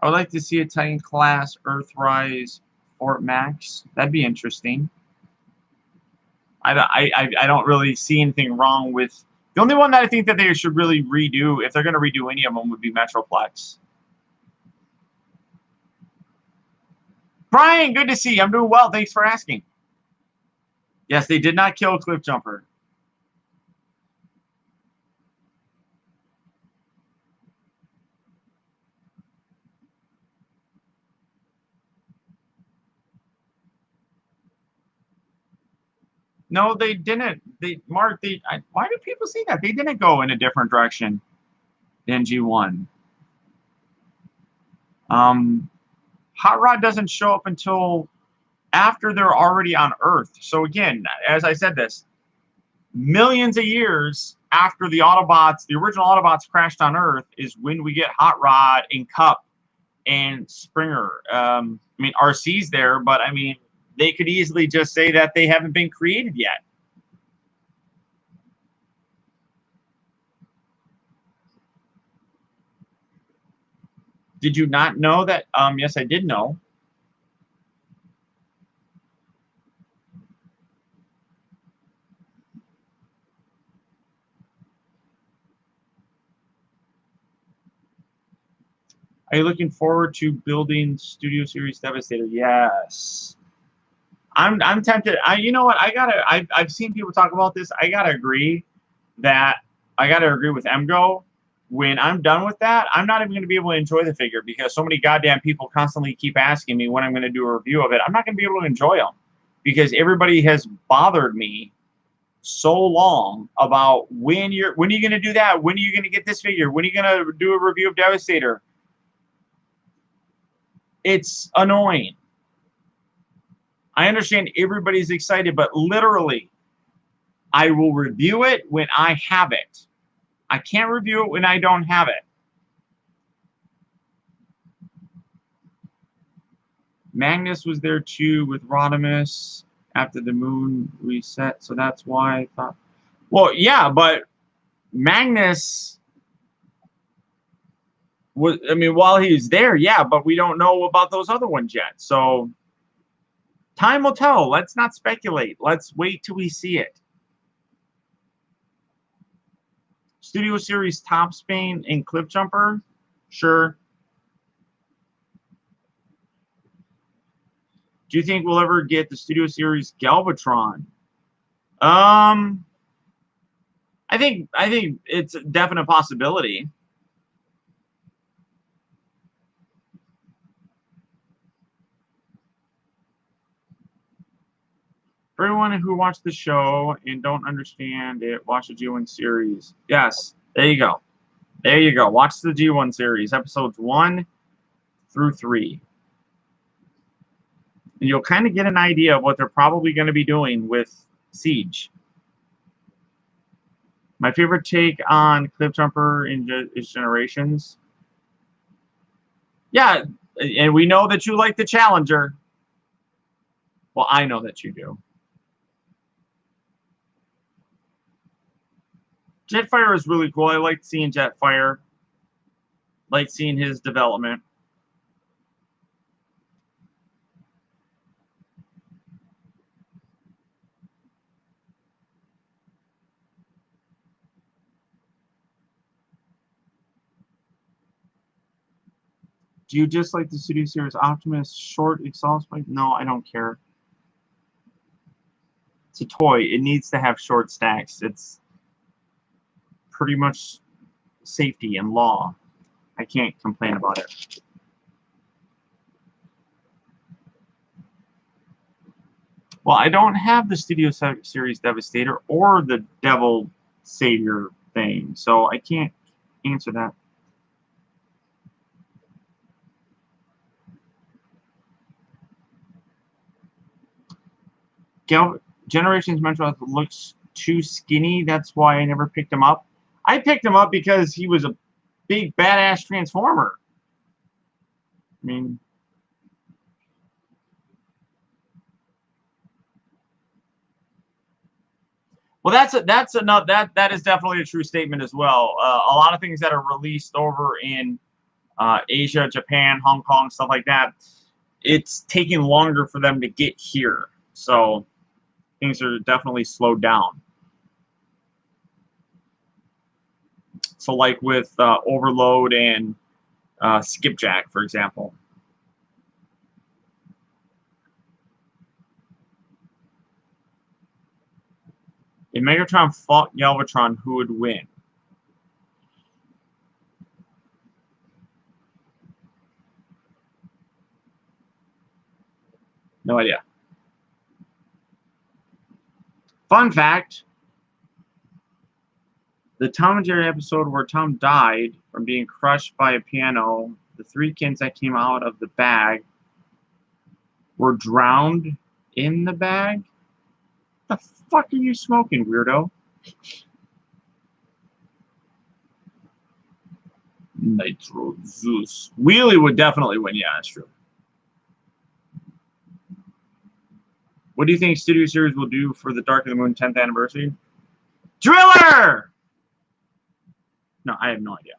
[SPEAKER 1] I would like to see a Titan class Earthrise Fort Max. That'd be interesting. I don't really see anything wrong with... The only one that I think that they should really redo, if they're going to redo any of them, would be Metroplex. Brian, good to see you. I'm doing well. Thanks for asking. Yes, they did not kill Cliff Jumper. No, they didn't. Mark, why do people see that? They didn't go in a different direction than G1. Hot Rod doesn't show up until after they're already on Earth. So again, as I said this, millions of years after the Autobots, the original Autobots crashed on Earth, is when we get Hot Rod and Cup and Springer. I mean, RC's there, but I mean, they could easily just say that they haven't been created yet. Did you not know that? Yes, I did know. Are you looking forward to building Studio Series Devastator? Yes. I'm tempted. You know what? I've seen people talk about this. I gotta agree with MGO. When I'm done with that, I'm not even going to be able to enjoy the figure because so many goddamn people constantly keep asking me when I'm going to do a review of it. I'm not going to be able to enjoy them because everybody has bothered me so long about when are you going to do that? When are you going to get this figure? When are you going to do a review of Devastator? It's annoying. I understand everybody's excited, but literally, I will review it when I have it. I can't review it when I don't have it. Magnus was there too with Rodimus after the moon reset, so that's why I thought. Well, yeah, but Magnus was. I mean, while he was there, yeah, but we don't know about those other ones yet. So time will tell. Let's not speculate. Let's wait till we see it. Studio Series Top Spain and Cliff Jumper, sure. Do you think we'll ever get the Studio Series Galvatron? I think it's a definite possibility. For everyone who watched the show and don't understand it, watch the G1 series. Yes, there you go. There you go. Watch the G1 series, episodes 1 through 3. And you'll kind of get an idea of what they're probably going to be doing with Siege. My favorite take on Cliff Jumper is Generations. Yeah, and we know that you like the Challenger. Well, I know that you do. Jetfire is really cool. I like seeing Jetfire. like seeing his development. Do you just like the Studio Series Optimus short exhaust pipe? No, I don't care. It's a toy. It needs to have short stacks. It's pretty much safety and law. I can't complain about it. Well, I don't have the Studio Series Devastator or the Devil Savior thing, so I can't answer that. Generations Metro looks too skinny. That's why I never picked him up. I picked him up because he was a big badass Transformer. I mean, well, that is definitely a true statement as well. A lot of things that are released over in Asia, Japan, Hong Kong, stuff like that, it's taking longer for them to get here. So things are definitely slowed down. So like with Overload and Skipjack, for example. If Megatron fought Galvatron, who would win? No idea. Fun fact, the Tom and Jerry episode where Tom died from being crushed by a piano, the 3 kids that came out of the bag were drowned in the bag? The fuck are you smoking, weirdo? Nitro Zeus. Wheelie would definitely win. Yeah, that's true. What do you think Studio Series will do for the Dark of the Moon 10th anniversary? Driller! No, I have no idea.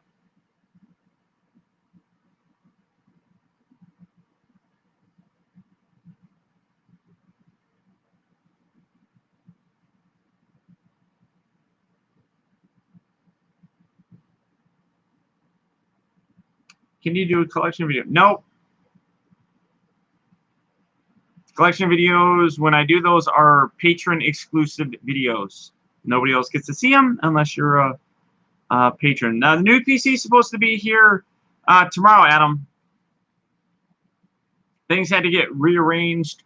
[SPEAKER 1] Can you do a collection video? Nope. Collection videos, when I do those, are patron exclusive videos. Nobody else gets to see them unless you're a patron. Now, the new PC is supposed to be here tomorrow, Adam. Things had to get rearranged.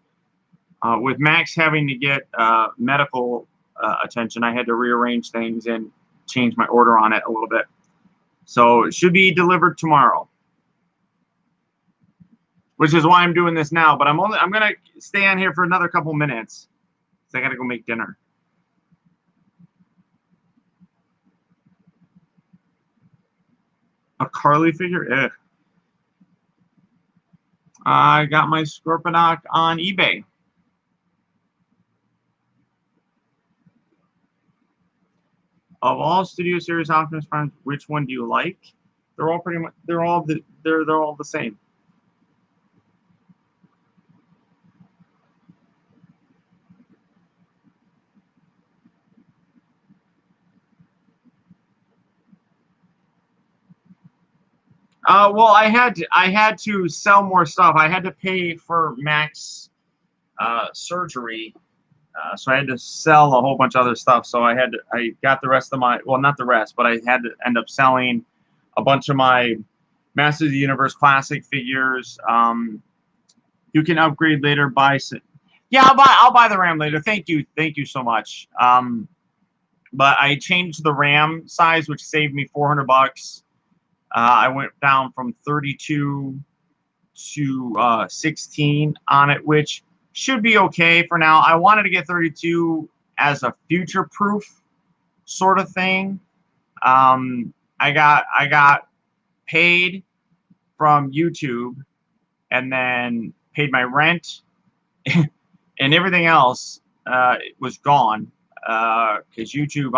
[SPEAKER 1] With Max having to get medical attention, I had to rearrange things and change my order on it a little bit. So it should be delivered tomorrow, which is why I'm doing this now. But I'm gonna stay on here for another couple minutes because I gotta go make dinner. A Carly figure? Ugh. I got my Scorponok on eBay. Of all Studio Series Optimus Primes, which one do you like? They're all pretty much they're all the same. Well, I had to sell more stuff. I had to pay for Max surgery, so I had to sell a whole bunch of other stuff. So I got the rest of my, well, not the rest, but I had to end up selling a bunch of my Masters of the Universe Classic figures. You can upgrade later. Yeah, I'll buy the RAM later. Thank you so much. But I changed the RAM size, which saved me $400. I went down from 32 to 16 on it, which should be okay for now. I wanted to get 32 as a future-proof sort of thing. I got paid from YouTube and then paid my rent and everything else was gone because YouTube,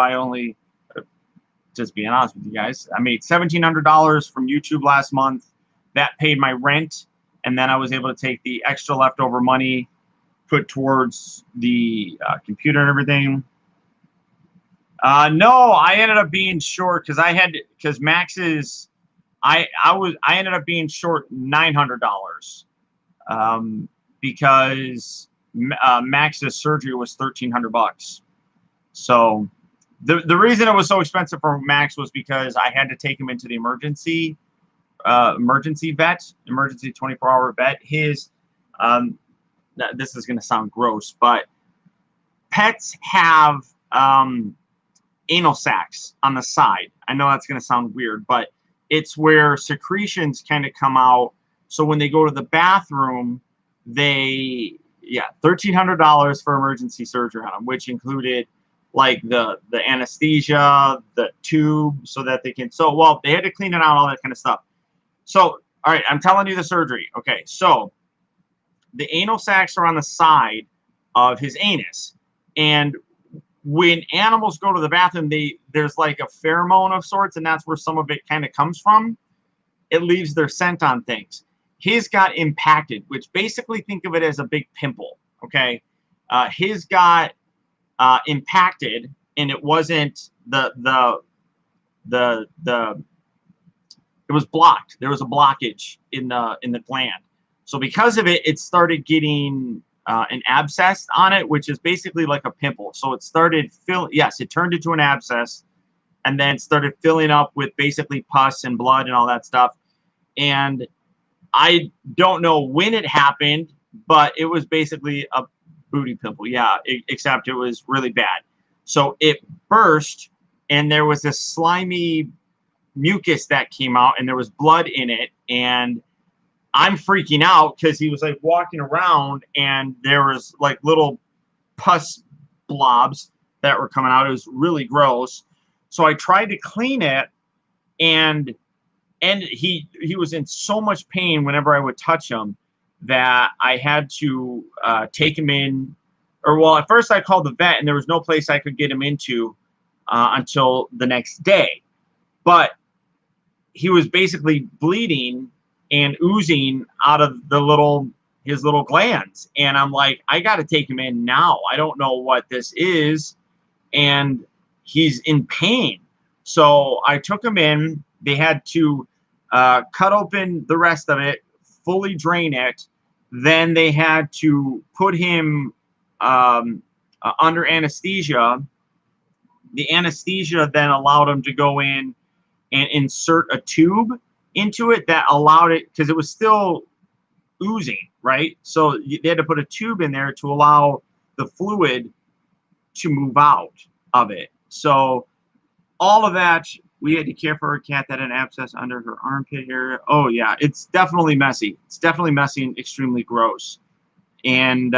[SPEAKER 1] Just being honest with you guys. I made $1,700 from YouTube last month. That paid my rent, and then I was able to take the extra leftover money, put towards the computer and everything. No, I ended up being short because Max's. I ended up being short $900 because Max's surgery was $1,300. So the reason it was so expensive for Max was because I had to take him into the emergency vet, emergency 24-hour vet. His this is going to sound gross, but pets have anal sacs on the side. I know that's going to sound weird, but it's where secretions kind of come out. So when they go to the bathroom, $1,300 for emergency surgery on them, which included like the anesthesia, the tube, so that they can. So well, they had to clean it out, all that kind of stuff. So all right, I'm telling you the surgery. Okay, so the anal sacs are on the side of his anus, and when animals go to the bathroom, there's like a pheromone of sorts, and that's where some of it kind of comes from. It leaves their scent on things. His got impacted, which basically think of it as a big pimple. Okay, his got impacted, and it wasn't it was blocked. There was a blockage in the gland. So because of it, it started getting an abscess on it, which is basically like a pimple. So it started it turned into an abscess, and then started filling up with basically pus and blood and all that stuff. And I don't know when it happened, but it was basically a booty pimple. Yeah, except it was really bad. So it burst, and there was this slimy mucus that came out, and there was blood in it, and I'm freaking out because he was like walking around, and there was like little pus blobs that were coming out. It was really gross. So I tried to clean it, and he was in so much pain whenever I would touch him that I had to take him in. Or well, at first I called the vet, and there was no place I could get him into until the next day. But he was basically bleeding and oozing out of his little glands. And I'm like, I got to take him in now. I don't know what this is. And he's in pain. So I took him in. They had to cut open the rest of it, fully drain it. Then they had to put him under anesthesia. The anesthesia then allowed him to go in and insert a tube into it that allowed it, because it was still oozing, right? So they had to put a tube in there to allow the fluid to move out of it. So all of that, we had to care for a cat that had an abscess under her armpit area. Oh yeah, it's definitely messy. It's definitely messy and extremely gross. And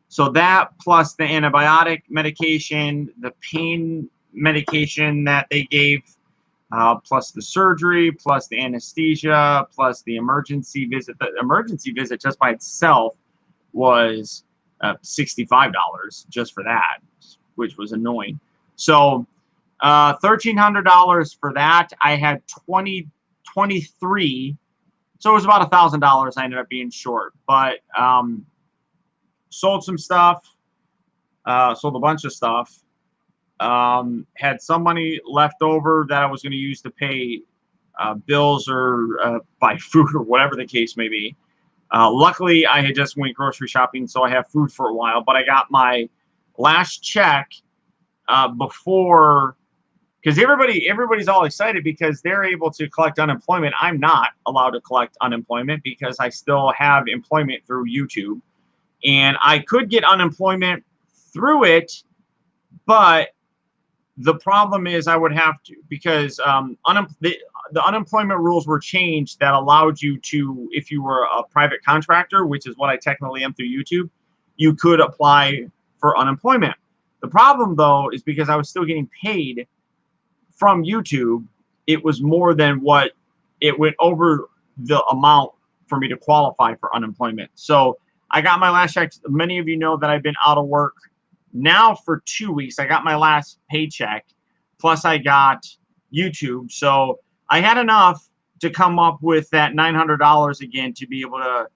[SPEAKER 1] so that plus the antibiotic medication, the pain medication that they gave, plus the surgery, plus the anesthesia, plus the emergency visit. The emergency visit just by itself was $65 just for that, which was annoying. So $1,300 for that. I had 23, so it was about $1,000 I ended up being short. But sold some stuff, sold a bunch of stuff. Had some money left over that I was going to use to pay bills or buy food or whatever the case may be. Luckily, I had just went grocery shopping, so I have food for a while. But I got my last check before, because everybody's all excited because they're able to collect unemployment. I'm not allowed to collect unemployment because I still have employment through YouTube, and I could get unemployment through it, but the problem is I would have to, because the unemployment rules were changed that allowed you to, if you were a private contractor, which is what I technically am through YouTube, you could apply for unemployment. The problem, though, is because I was still getting paid from YouTube, it was more than what it went over the amount for me to qualify for unemployment. So I got my last check. Many of you know that I've been out of work now for 2 weeks. I got my last paycheck, plus I got YouTube. So I had enough to come up with that $900 again to be able to.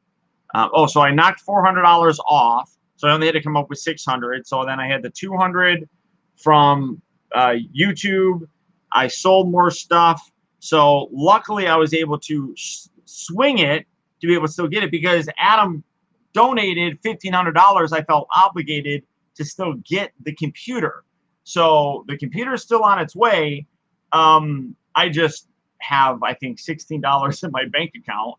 [SPEAKER 1] So I knocked $400 off. So I only had to come up with 600. So then I had the 200 from YouTube. I sold more stuff. So luckily I was able to swing it to be able to still get it because Adam donated $1,500. I felt obligated to still get the computer. So the computer is still on its way. I just have, I think, $16 in my bank account.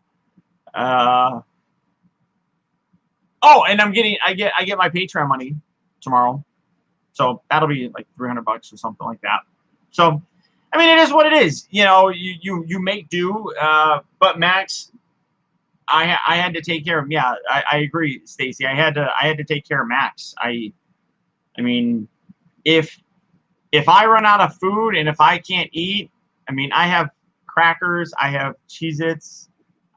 [SPEAKER 1] Oh, and I get my Patreon money tomorrow, so that'll be like $300 or something like that. So, I mean, it is what it is. You know, you make do. But Max, I had to take care of him. Yeah, I agree, Stacy. I had to take care of Max. I mean, if I run out of food and if I can't eat, I mean, I have crackers, I have Cheez-Its,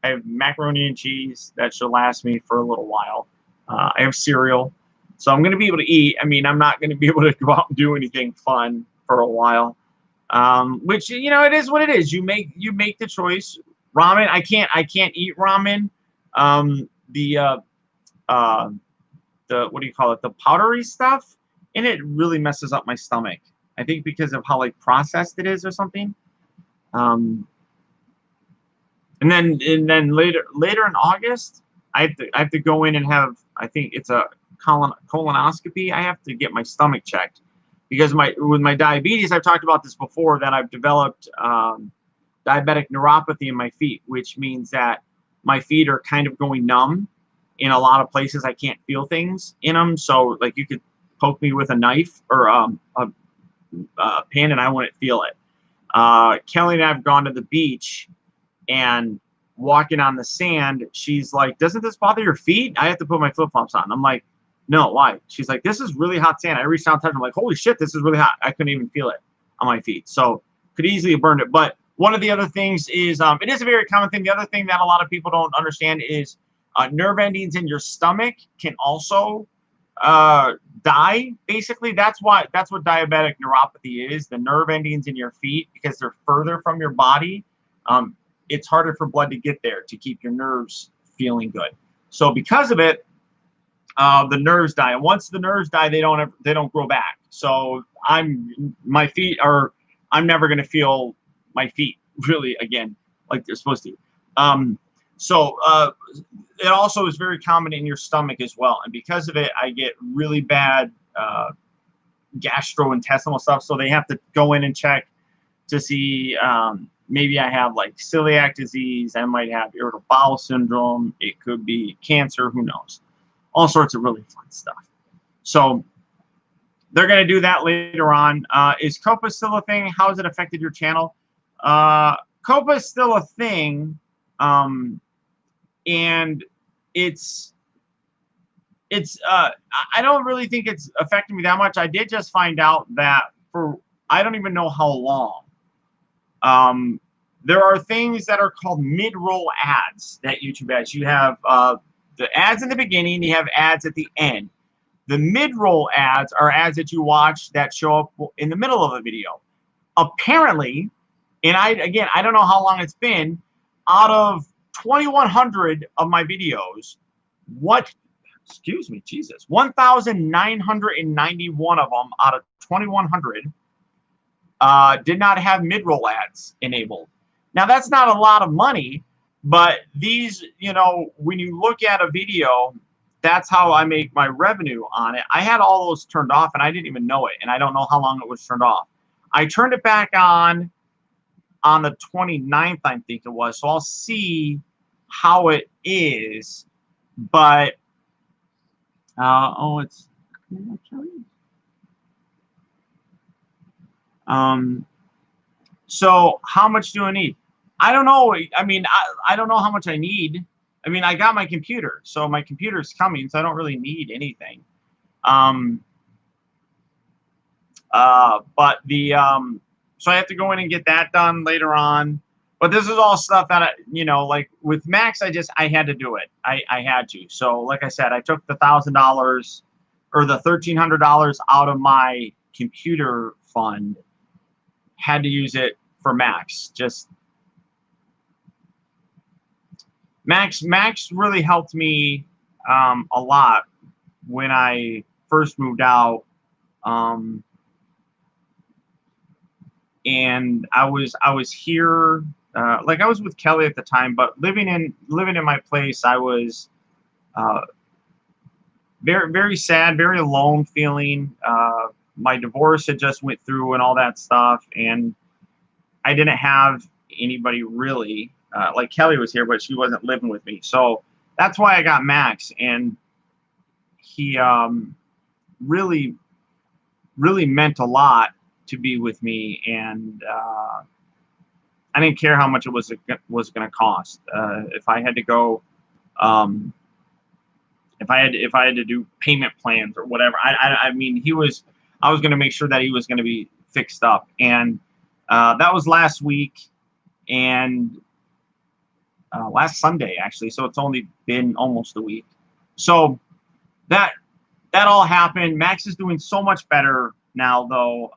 [SPEAKER 1] I have macaroni and cheese that should last me for a little while. I have cereal, so I'm going to be able to eat. I mean, I'm not going to be able to go out and do anything fun for a while. Which, you know, it is what it is. You make the choice. Ramen, I can't eat ramen. The what do you call it? The powdery stuff in it really messes up my stomach. I think because of how like processed it is or something. And then later in August, I have to go in and have, I think it's a colonoscopy. I have to get my stomach checked because with my diabetes, I've talked about this before, that I've developed diabetic neuropathy in my feet, which means that my feet are kind of going numb in a lot of places. I can't feel things in them. So like you could poke me with a knife or a pin and I wouldn't feel it. Kelly and I have gone to the beach and walking on the sand, she's like, doesn't this bother your feet? I have to put my flip-flops on. I'm like, no, why? She's like, this is really hot sand. I reached out and touched. I'm like, holy shit, this is really hot. I couldn't even feel it on my feet. So could easily have burned it. But one of the other things is, it is a very common thing. The other thing that a lot of people don't understand is nerve endings in your stomach can also die. Basically, that's what diabetic neuropathy is. The nerve endings in your feet, because they're further from your body. It's harder for blood to get there to keep your nerves feeling good. So because of it, the nerves die. And once the nerves die, they don't grow back. So I'm never going to feel my feet really again like they're supposed to. It also is very common in your stomach as well. And because of it, I get really bad gastrointestinal stuff. So they have to go in and check to see, maybe I have like celiac disease. I might have irritable bowel syndrome. It could be cancer. Who knows? All sorts of really fun stuff. So they're going to do that later on. Is COPA still a thing? How has it affected your channel? COPA is still a thing. And it's I don't really think it's affecting me that much. I did just find out that for, I don't even know how long, there are things that are called mid-roll ads that YouTube has. You have the ads in the beginning, you have ads at the end. The mid-roll ads are ads that you watch that show up in the middle of a video. Apparently, and I don't know how long it's been, out of 2,100 of my videos, 1,991 of them out of 2,100 did not have mid-roll ads enabled. Now, that's not a lot of money, but these, you know, when you look at a video, that's how I make my revenue on it. I had all those turned off, and I didn't even know it, and I don't know how long it was turned off. I turned it back on the 29th, I think it was, so I'll see how it is, but so how much do I need? I don't know. I mean, I don't know how much I need. I mean, I got my computer, so my computer's coming, so I don't really need anything. But the so I have to go in and get that done later on. But this is all stuff that you know, like with Max, I had to do it. I had to. So like I said, I took the $1,000 or the $1,300 out of my computer fund had to use it for Max. Just Max really helped me a lot when I first moved out. And I was here, like I was with Kelly at the time, but living in my place, I was very sad, very alone feeling. My divorce had just went through and all that stuff, and I didn't have anybody really. Like Kelly was here, but she wasn't living with me, so that's why I got Max, and he really meant a lot to be with me, and I didn't care how much it was going to cost. If I had to go, if I had to do payment plans or whatever, I mean, I was going to make sure that he was going to be fixed up, and that was last week, and last Sunday actually. So it's only been almost a week. So that all happened. Max is doing so much better now, though.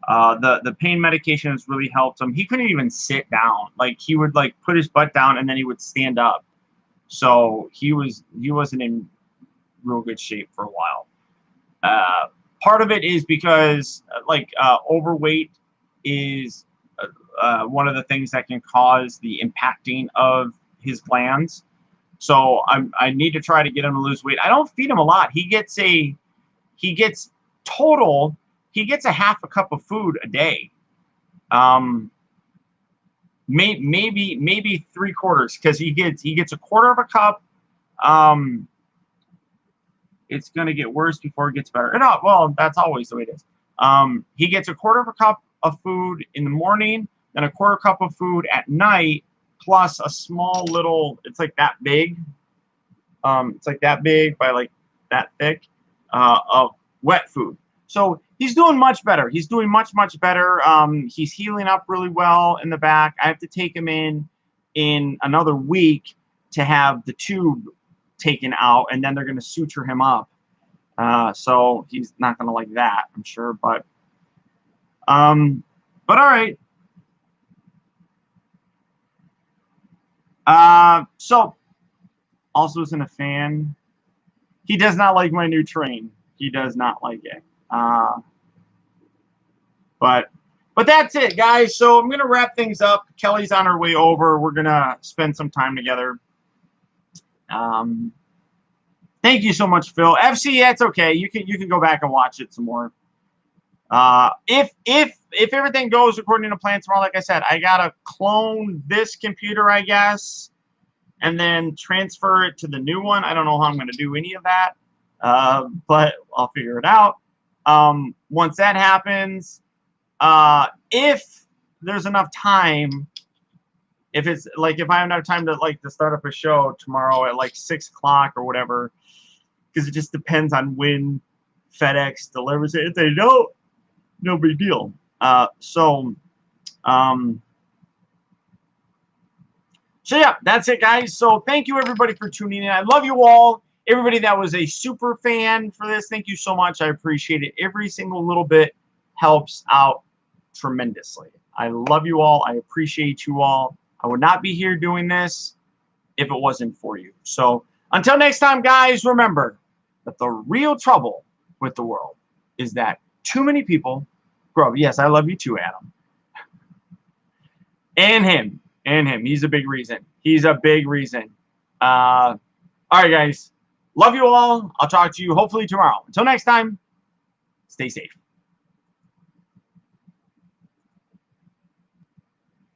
[SPEAKER 1] The pain medication has really helped him. He couldn't even sit down. Like, he would like put his butt down and then he would stand up. So he wasn't in real good shape for a while. Part of it is because overweight is one of the things that can cause the impacting of his glands. So I need to try to get him to lose weight. I don't feed him a lot. He gets a half a cup of food a day. Maybe 3/4, because he gets a quarter of a cup. It's gonna get worse before it gets better. No, well, that's always the way it is. He gets a quarter of a cup of food in the morning, then a quarter cup of food at night, plus a small little, it's like that big. It's like that big by like that thick of wet food. So he's doing much better. He's doing much better. He's healing up really well in the back. I have to take him in another week to have the tube taken out, and then they're going to suture him up. So he's not going to like that, I'm sure. But all right. So also isn't a fan. He does not like my new train. He does not like it. But that's it, guys. So I'm gonna wrap things up. Kelly's on her way over. We're gonna spend some time together. Thank you so much, Phil. FC, that's okay. You can go back and watch it some more. If everything goes according to plan tomorrow, like I said, I gotta clone this computer, I guess, and then transfer it to the new one. I don't know how I'm gonna do any of that, but I'll figure it out. Once that happens, if there's enough time, if it's like, if I have enough time to start up a show tomorrow at like 6 o'clock or whatever, because it just depends on when FedEx delivers it. If they don't, no big deal. So yeah, that's it, guys. So thank you, everybody, for tuning in. I love you all. Everybody that was a super fan for this, thank you so much. I appreciate it. Every single little bit helps out tremendously. I love you all. I appreciate you all. I would not be here doing this if it wasn't for you. So until next time, guys, remember that the real trouble with the world is that too many people grow up. Yes, I love you too, Adam. And him. He's a big reason. He's a big reason. All right, guys. Love you all. I'll talk to you hopefully tomorrow. Until next time, stay safe.